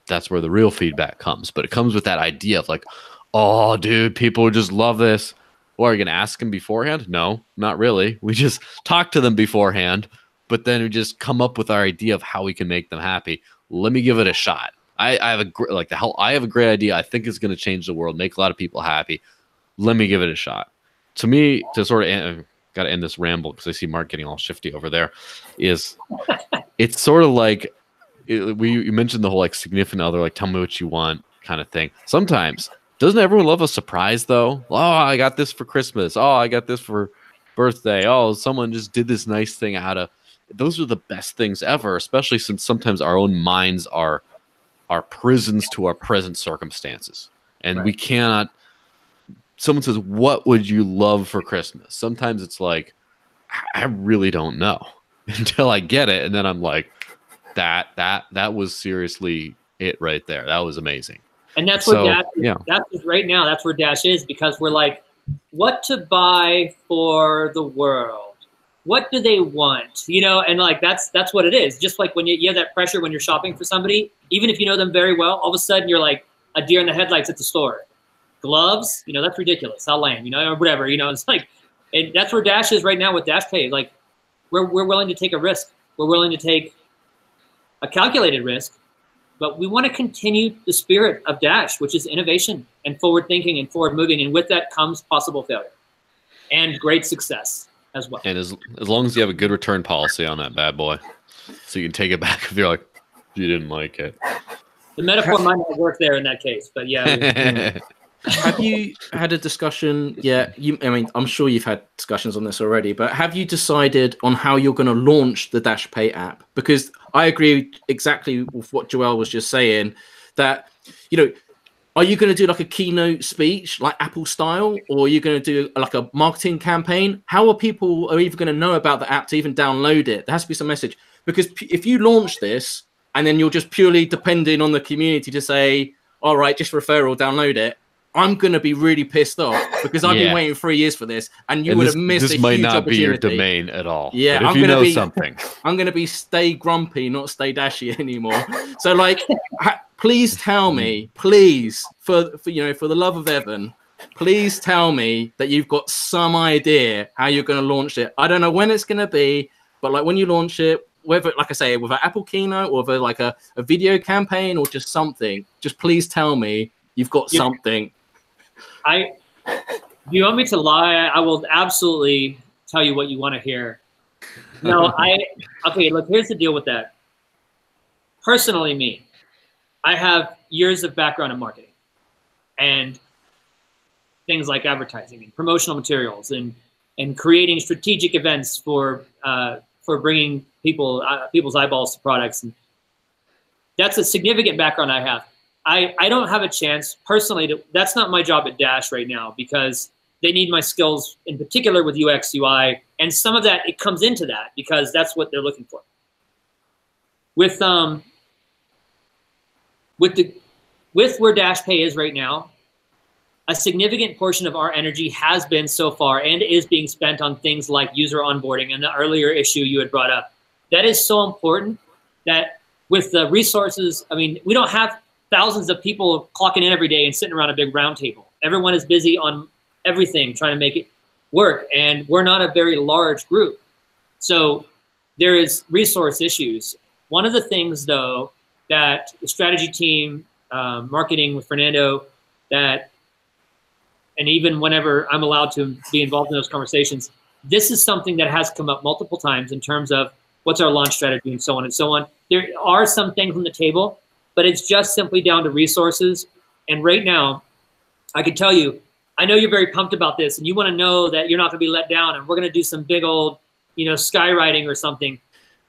that's where the real feedback comes. But it comes with that idea of like, oh, dude, people would just love this. Well, are you going to ask them beforehand? No, not really. We just talk to them beforehand, but then we just come up with our idea of how we can make them happy. Let me give it a shot. I have a great idea. I think it's going to change the world, make a lot of people happy. Let me give it a shot. To me, to sort of got to end this ramble because I see Mark getting all shifty over there. Is it's sort of like you mentioned the whole like significant other, like tell me what you want kind of thing. Sometimes doesn't everyone love a surprise though? Oh, I got this for Christmas. Oh, I got this for birthday. Oh, someone just did this nice thing out of. Those are the best things ever, especially since sometimes our own minds are prisons to our present circumstances. And right. We cannot, someone says, what would you love for Christmas? Sometimes it's like, I really don't know until I get it. And then I'm like, that was seriously it right there. That was amazing. And that's what Dash is. Yeah. That's right now. That's where Dash is, because we're like, what to buy for the world? What do they want? And like that's what it is. Just like when you have that pressure when you're shopping for somebody, even if you know them very well, all of a sudden you're like a deer in the headlights at the store. Gloves, that's ridiculous. How lame, or whatever. It's like, and that's where Dash is right now with Dash Pay. Like, we're willing to take a risk. We're willing to take a calculated risk, but we want to continue the spirit of Dash, which is innovation and forward thinking and forward moving, and with that comes possible failure and great success as well. And as long as you have a good return policy on that bad boy, so you can take it back if you're like, you didn't like it. The metaphor might not work there in that case, but yeah. Have you had a discussion yet? I'm sure you've had discussions on this already, but have you decided on how you're going to launch the Dash Pay app? Because I agree exactly with what Joel was just saying, that, are you going to do like a keynote speech, like Apple style, or are you going to do like a marketing campaign? How are people even going to know about the app to even download it? There has to be some message. Because if you launch this and then you're just purely depending on the community to say, all right, just referral, download it, I'm going to be really pissed off because I've been waiting 3 years for this, and you would have missed a huge opportunity. This might not be your domain at all. Yeah, but if you know something. I'm going to be stay grumpy, not stay dashy anymore. So, like, please tell me, please, for the love of Evan, please tell me that you've got some idea how you're going to launch it. I don't know when it's going to be, but like when you launch it, whether, like I say, with an Apple keynote or with like a video campaign or just something, just please tell me you've got something. Do you want me to lie? I will absolutely tell you what you want to hear. No, okay, look, here's the deal with that. Personally, me, I have years of background in marketing and things like advertising and promotional materials and creating strategic events for bringing people's eyeballs to products. And that's a significant background I have. I don't have a chance personally that's not my job at Dash right now, because they need my skills in particular with UX, UI, and some of that, it comes into that because that's what they're looking for. With where Dash Pay is right now, a significant portion of our energy has been so far and is being spent on things like user onboarding and the earlier issue you had brought up. That is so important that with the resources, I mean, we don't have thousands of people clocking in every day and sitting around a big round table. Everyone is busy on everything, trying to make it work. And we're not a very large group. So there is resource issues. One of the things, though, that the strategy team, marketing with Fernando, and even whenever I'm allowed to be involved in those conversations, this is something that has come up multiple times in terms of what's our launch strategy and so on and so on. There are some things on the table, but it's just simply down to resources. And right now, I can tell you, I know you're very pumped about this and you want to know that you're not going to be let down and we're going to do some big old, skywriting or something.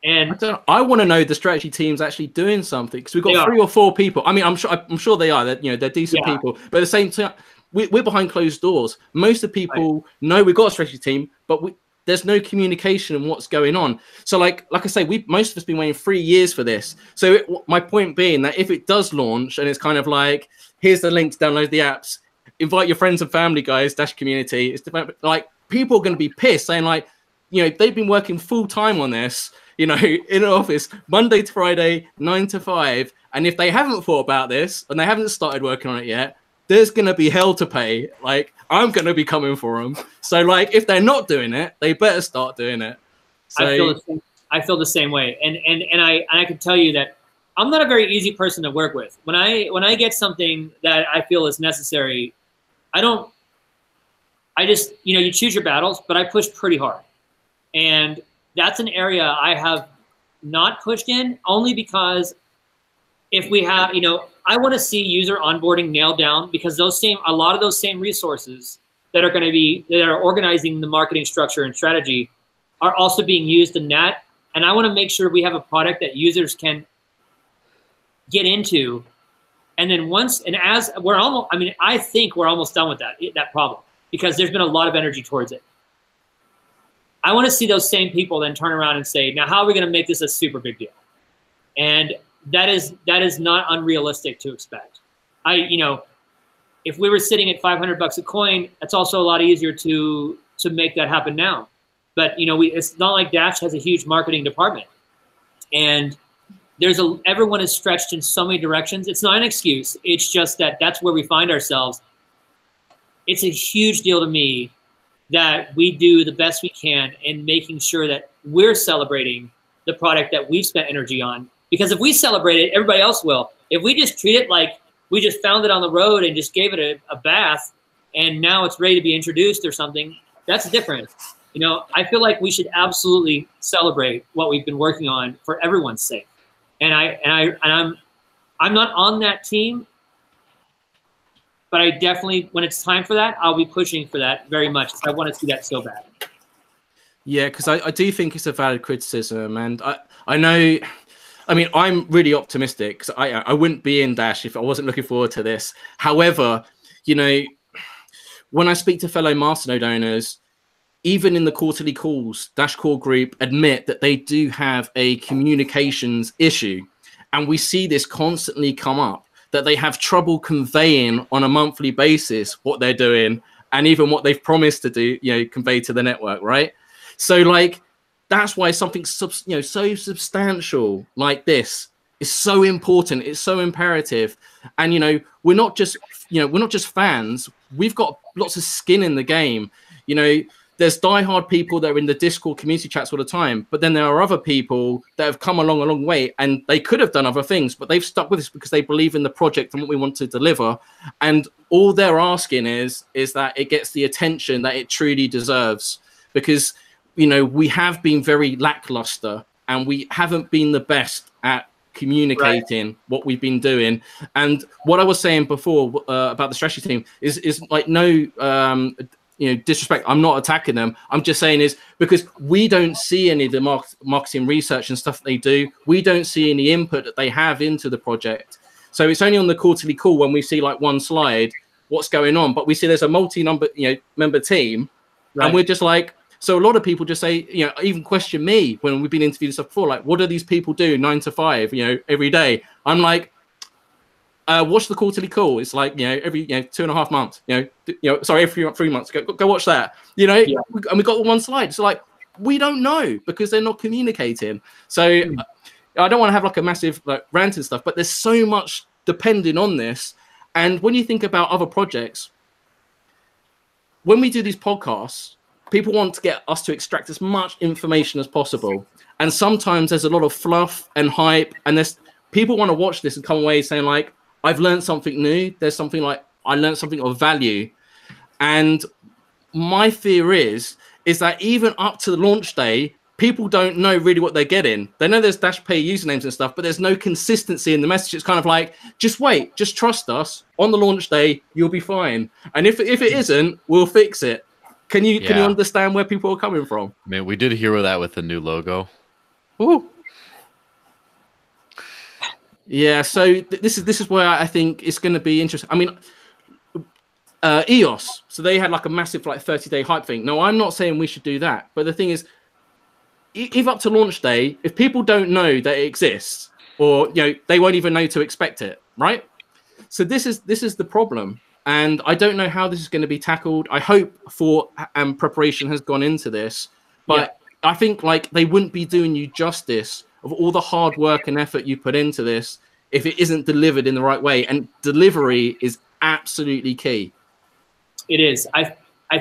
And I want to know the strategy team's actually doing something, because we've got 3 or 4 people. I mean, I'm sure they are. They're decent people, but at the same time, we're behind closed doors. Most of the people know we've got a strategy team, but there's no communication on what's going on. So like I say, most of us been waiting 3 years for this. So my point being that if it does launch and it's kind of like, here's the link to download the apps, invite your friends and family, guys, Dash community. It's like people are going to be pissed, saying like, they've been working full time on this, in an office Monday to Friday, 9 to 5. And if they haven't thought about this and they haven't started working on it yet, there's going to be hell to pay. Like, I'm going to be coming for them. So like, if they're not doing it, they better start doing it. So I feel the same way. And I can tell you that I'm not a very easy person to work with. When I get something that I feel is necessary, you choose your battles, but I push pretty hard. And that's an area I have not pushed in, only because if we have, I want to see user onboarding nailed down, because a lot of those same resources that are organizing the marketing structure and strategy are also being used in that. And I want to make sure we have a product that users can get into. And then I think we're almost done with that problem, because there's been a lot of energy towards it. I want to see those same people then turn around and say, now how are we going to make this a super big deal? And that is not unrealistic to expect. If we were sitting at $500 a coin, it's also a lot easier to make that happen now. But it's not like Dash has a huge marketing department, and everyone is stretched in so many directions. It's not an excuse. It's just that's where we find ourselves. It's a huge deal to me that we do the best we can in making sure that we're celebrating the product that we've spent energy on. Because if we celebrate it, everybody else will. If we just treat it like we just found it on the road and just gave it a bath and now it's ready to be introduced or something, that's different. I feel like we should absolutely celebrate what we've been working on for everyone's sake. And I'm not on that team, but I definitely, when it's time for that, I'll be pushing for that very much. I want to see that so bad. Yeah, because I do think it's a valid criticism, and I know. I mean, I'm really optimistic, because I wouldn't be in Dash if I wasn't looking forward to this. However, when I speak to fellow Masternode owners, even in the quarterly calls, Dash Core Group admit that they do have a communications issue. And we see this constantly come up, that they have trouble conveying on a monthly basis what they're doing and even what they've promised to do, convey to the network, right? So like, that's why something so substantial like this is so important. It's so imperative. And, you know, we're not just fans. We've got lots of skin in the game. You know, there's diehard people that are in the Discord community chats all the time, but then there are other people that have come along a long way, and they could have done other things, but they've stuck with us because they believe in the project and what we want to deliver. And all they're asking is that it gets the attention that it truly deserves, because, you know, we have been very lackluster and we haven't been the best at communicating what we've been doing. And what I was saying before about the strategy team is like, no, you know, disrespect. I'm not attacking them. I'm just saying is because we don't see any of the marketing research and stuff they do. We don't see any input that they have into the project. So it's only on the quarterly call when we see like one slide, what's going on. But we see there's a member team, and we're just like, so a lot of people just say, you know, even question me when we've been interviewed and stuff before, like, what do these people do 9 to 5, you know, every day? I'm like, watch the quarterly call. It's like, you know, every 2.5 months, sorry, every 3 months. Go watch that. You know, and we got the one slide. So like, we don't know because they're not communicating. So I don't want to have like a massive like rant and stuff, but there's so much depending on this. And when you think about other projects, when we do these podcasts, people want to get us to extract as much information as possible. And sometimes there's a lot of fluff and hype, and there's people want to watch this and come away saying like, I've learned something new. There's something like I learned something of value. And my fear is that even up to the launch day, people don't know really what they're getting. They know there's Dash Pay usernames and stuff, but there's no consistency in the message. It's kind of like, just wait, just trust us. On the launch day, you'll be fine. And if it isn't, we'll fix it. Can you understand where people are coming from? Man, we did hear that with the new logo. Ooh. Yeah, so this is where I think it's going to be interesting. I mean, EOS, so they had like a massive like 30-day hype thing. No, I'm not saying we should do that, but the thing is, if up to launch day, if people don't know that it exists, or they won't even know to expect it, right? So this is the problem, and I don't know how this is going to be tackled. I hope preparation has gone into this, but I think like they wouldn't be doing you justice of all the hard work and effort you put into this if it isn't delivered in the right way. And delivery is absolutely key. It is. I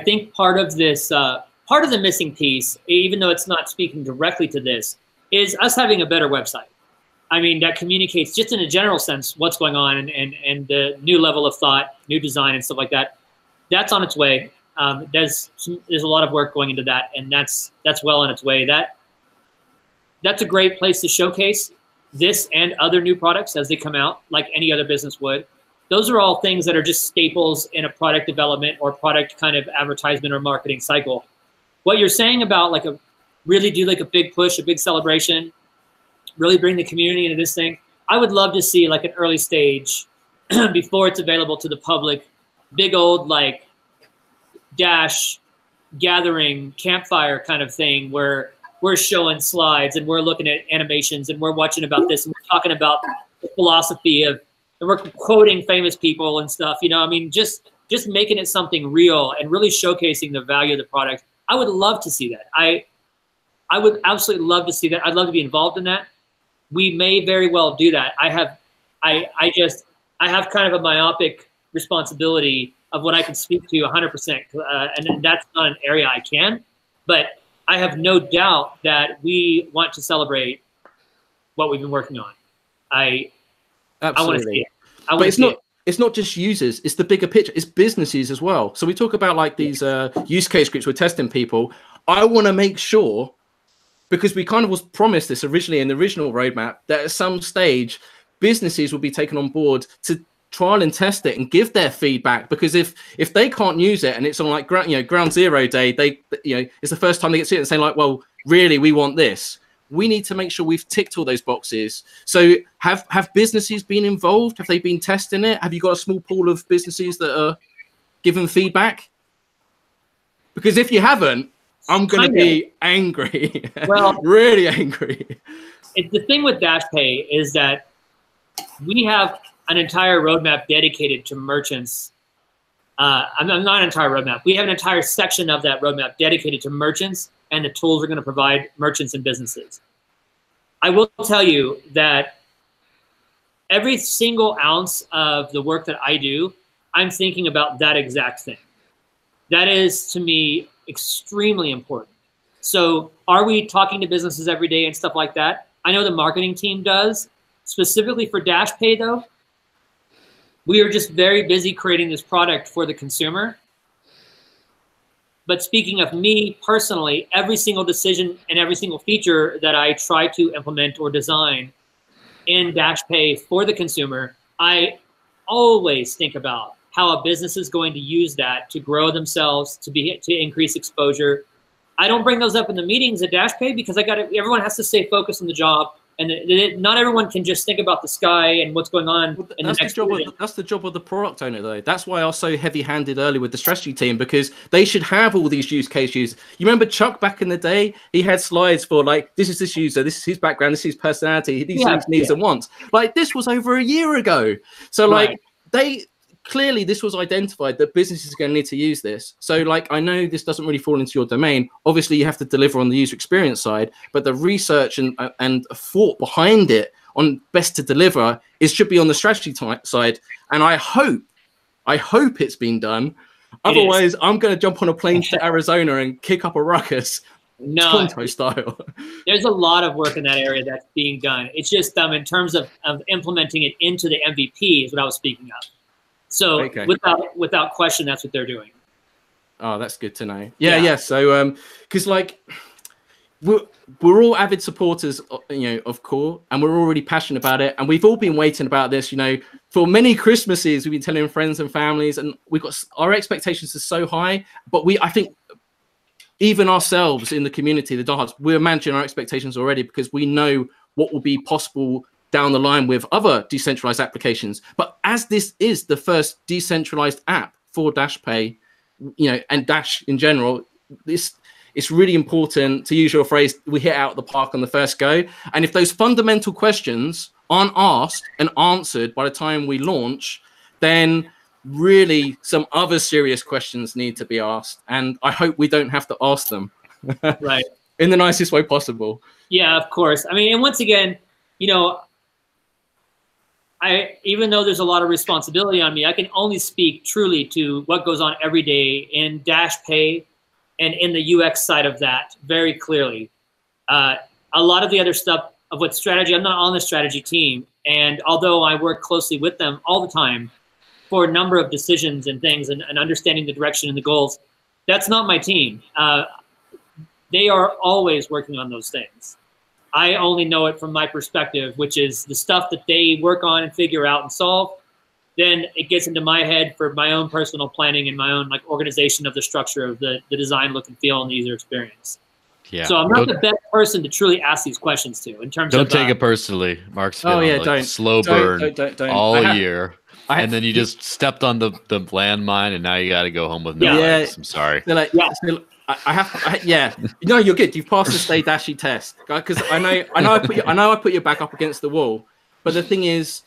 think part of this, part of the missing piece, even though it's not speaking directly to this, is us having a better website. I mean, that communicates just in a general sense what's going on and the new level of thought, new design and stuff like that. That's on its way. There's a lot of work going into that, and that's well on its way. That's a great place to showcase this and other new products as they come out, like any other business would. Those are all things that are just staples in a product development or product kind of advertisement or marketing cycle. What you're saying about like really do like a big push, a big celebration, really bring the community into this thing. I would love to see like an early stage before it's available to the public, big old like Dash gathering campfire kind of thing where we're showing slides and we're looking at animations and we're watching about this and we're talking about the philosophy of, and we're quoting famous people and stuff, I mean, just making it something real and really showcasing the value of the product. I would love to see that. I would absolutely love to see that. I'd love to be involved in that. We may very well do that. I have kind of a myopic responsibility of what I can speak to 100%. And that's not an area I can, but I have no doubt that we want to celebrate what we've been working on. I want to see it. But it's not just users, it's the bigger picture. It's businesses as well. So we talk about like these use case groups, we're testing people. I want to make sure, because we kind of was promised this originally in the original roadmap, that at some stage businesses will be taken on board to trial and test it and give their feedback. Because if they can't use it and it's on like ground zero day, it's the first time they get to see it and saying like, well, really, we want this. We need to make sure we've ticked all those boxes. So have businesses been involved? Have they been testing it? Have you got a small pool of businesses that are giving feedback? Because if you haven't, I'm going to be angry. Well, really angry. The thing with Dash Pay is that we have an entire roadmap dedicated to merchants. I'm not an entire roadmap. We have an entire section of that roadmap dedicated to merchants and the tools we're going to provide merchants and businesses. I will tell you that every single ounce of the work that I do, I'm thinking about that exact thing. That is, to me, extremely important. So are we talking to businesses every day and stuff like that? I know the marketing team does. Specifically for Dash Pay, though, we are just very busy creating this product for the consumer. But speaking of me personally, every single decision and every single feature that I try to implement or design in Dash Pay for the consumer, I always think about how a business is going to use that to grow themselves, to increase exposure. I don't bring those up in the meetings at Dash Pay because everyone has to stay focused on the job, and not everyone can just think about the sky and what's going on. Well, that's the job of the product owner, though. That's why I was so heavy-handed early with the strategy team, because they should have all these use cases. You remember Chuck back in the day? He had slides for like, this is this user, this is his background, this is his personality, these needs and wants. Like, this was over a year ago. So like clearly this was identified that businesses are going to need to use this. So like, I know this doesn't really fall into your domain. Obviously you have to deliver on the user experience side, but the research and thought behind it on best to deliver should be on the strategy side. And I hope it's been done. Otherwise I'm going to jump on a plane to Arizona and kick up a ruckus. No, Tonto style. There's a lot of work in that area that's being done. It's just in terms of implementing it into the MVP is what I was speaking of. So without question, that's what they're doing. Oh, that's good to know. Yeah. So, because like we're all avid supporters, of Core, and we're all really passionate about it, and we've all been waiting about this, for many Christmases. We've been telling friends and families, and our expectations are so high. But I think even ourselves in the community, the diehards, we're managing our expectations already because we know what will be possible down the line with other decentralized applications. But as this is the first decentralized app for Dash Pay, and Dash in general, it's really important, to use your phrase, we hit out the park on the first go. And if those fundamental questions aren't asked and answered by the time we launch, then really some other serious questions need to be asked. And I hope we don't have to ask them. Right. In the nicest way possible. Yeah, of course. I mean, and once again, even though there's a lot of responsibility on me, I can only speak truly to what goes on every day in Dash Pay and in the UX side of that very clearly. A lot of the other stuff of what strategy, I'm not on the strategy team. And although I work closely with them all the time for a number of decisions and things and understanding the direction and the goals, that's not my team. They are always working on those things. I only know it from my perspective, which is the stuff that they work on and figure out and solve. Then it gets into my head for my own personal planning and my own organization of the structure of the design, look and feel, and the user experience. Yeah. So I'm not the best person to truly ask these questions to in terms of. Don't take it personally. Mark's been on slow burn all year. And then you just stepped on the landmine, and now you got to go home with no legs. I'm sorry. No, you're good. You've passed the Stay Dashy test, because I know I put you back up against the wall. But the thing is,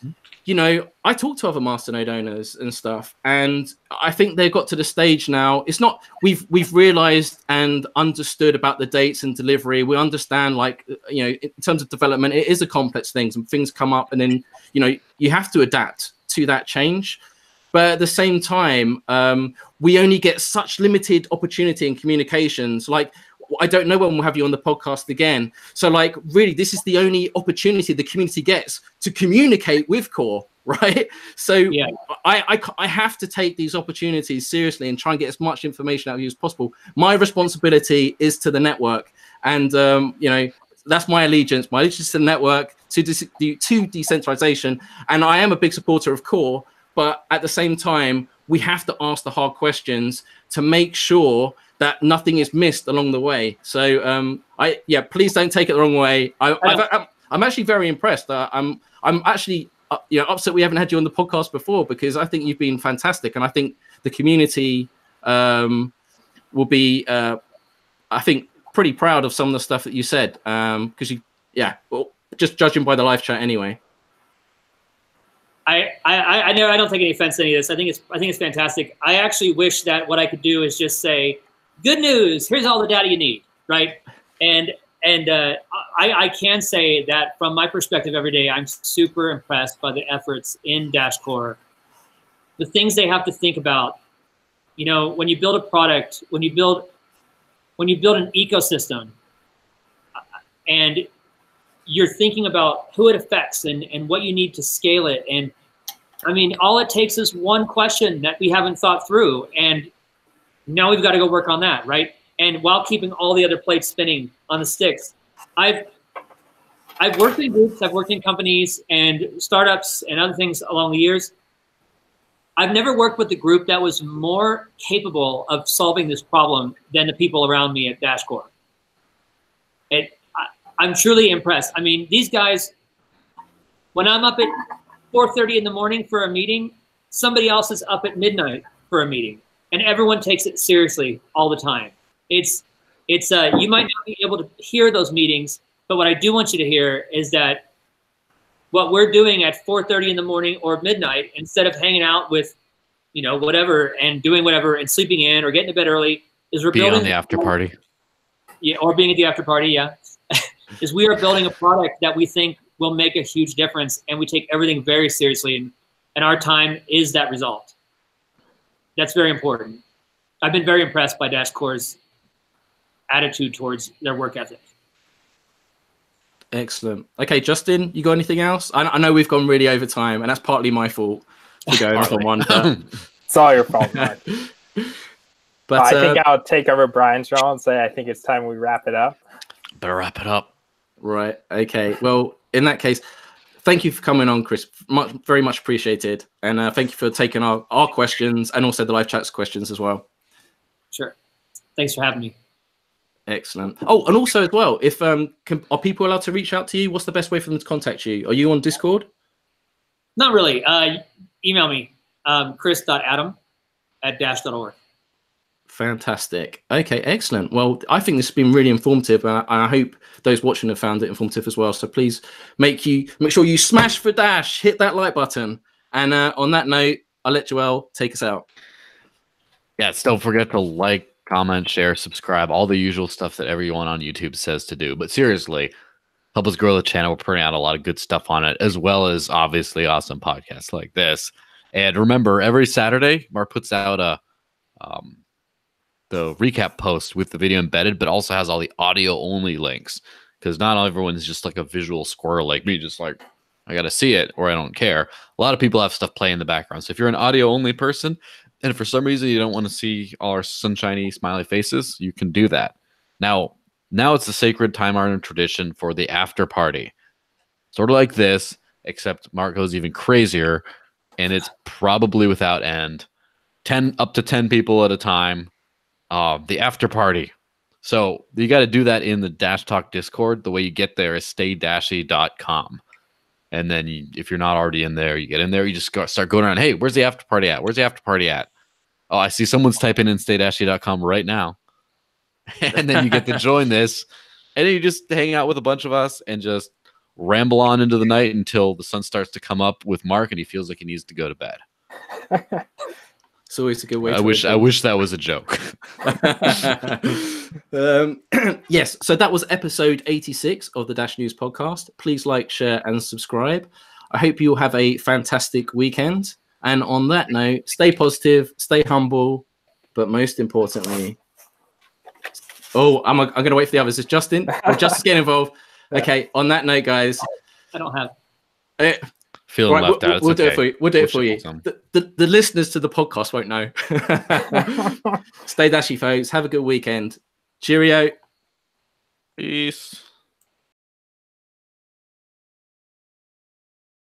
I talk to other masternode owners and stuff, and I think they've got to the stage now. It's not we've realized and understood about the dates and delivery. We understand, in terms of development, it is a complex thing. Some things come up, and then you have to adapt to that change. But at the same time, we only get such limited opportunity in communications. Like, I don't know when we'll have you on the podcast again. So, really, this is the only opportunity the community gets to communicate with Core, right? So I have to take these opportunities seriously and try and get as much information out of you as possible. My responsibility is to the network. And, that's my allegiance. My allegiance to the network, to decentralization. And I am a big supporter of Core. But at the same time, we have to ask the hard questions to make sure that nothing is missed along the way. So, please don't take it the wrong way. I'm actually very impressed. I'm actually upset we haven't had you on the podcast before, because I think you've been fantastic, and I think the community will be, I think, pretty proud of some of the stuff that you said. Because just judging by the live chat anyway. I know I don't take any offense to any of this. I think it's fantastic. I actually wish that what I could do is just say, good news, here's all the data you need, right? And I can say that from my perspective every day, I'm super impressed by the efforts in Dash Core. The things they have to think about, you know, when you build a product, when you build an ecosystem, and you're thinking about who it affects and what you need to scale it. And I mean, all it takes is one question that we haven't thought through. And now we've got to go work on that, right? And while keeping all the other plates spinning on the sticks, I've worked in groups, I've worked in companies and startups and other things along the years. I've never worked with a group that was more capable of solving this problem than the people around me at DashCore. I'm truly impressed. I mean, these guys, when I'm up at 4:30 in the morning for a meeting, somebody else is up at midnight for a meeting, and everyone takes it seriously all the time. It's you might not be able to hear those meetings, but what I do want you to hear is that what we're doing at 4:30 in the morning or midnight, instead of hanging out with, you know, whatever and doing whatever and sleeping in or getting to bed early, is we're building the after party. Yeah, or being at the after party, yeah. Is we are building a product that we think will make a huge difference, and we take everything very seriously, and our time is that result. That's very important. I've been very impressed by DashCore's attitude towards their work ethic. Excellent. Okay, Justin, you got anything else? I know we've gone really over time, and that's partly my fault to go over one. It's all your fault, Mark. But I think I'll take over Brian's role and say I think it's time we wrap it up. Better wrap it up. Right. Okay. Well, in that case, thank you for coming on, Chris. Very much appreciated. And thank you for taking our questions and also the live chat's questions as well. Sure. Thanks for having me. Excellent. Oh, and also as well, if are people allowed to reach out to you? What's the best way for them to contact you? Are you on Discord? Not really. Email me, chris.adam@dash.org. Fantastic. Okay, excellent. Well, I think this has been really informative, and I hope those watching have found it informative as well. So please make sure you smash for Dash, hit that like button. And on that note, I'll let Joel take us out. Yes, don't forget to like, comment, share, subscribe, all the usual stuff that everyone on YouTube says to do. But seriously, help us grow the channel. We're putting out a lot of good stuff on it, as well as obviously awesome podcasts like this. And remember, every Saturday, Mark puts out the recap post with the video embedded, but also has all the audio only links, because not everyone is just like a visual squirrel like me, just like, I got to see it or I don't care. A lot of people have stuff playing in the background. So if you're an audio only person and for some reason you don't want to see all our sunshiny smiley faces, you can do that. Now it's the sacred time-honored tradition for the after party. Sort of like this, except Mark goes even crazier, and it's probably without end. Up to 10 people at a time. The after party. So you got to do that in the Dash Talk Discord. The way you get there is staydashy.com. And then if you're not already in there, you get in there, you just start going around, hey, where's the after party at? Where's the after party at? Oh, I see someone's typing in staydashy.com right now. And then you get to join this. And then you just hang out with a bunch of us and just ramble on into the night until the sun starts to come up with Mark and he feels like he needs to go to bed. It's always a good way. I wish that was a joke. Yes, so that was episode 86 of the Dash News podcast. Please like, share, and subscribe. I hope you'll have a fantastic weekend. And on that note, stay positive, stay humble, but most importantly, I'm going to wait for the others. Is Justin? Justin's getting involved. Okay, on that note, guys. I don't have. Feeling left out. We'll do it for you. We'll do it for you. The listeners to the podcast won't know. Stay dashy, folks. Have a good weekend. Cheerio. Peace.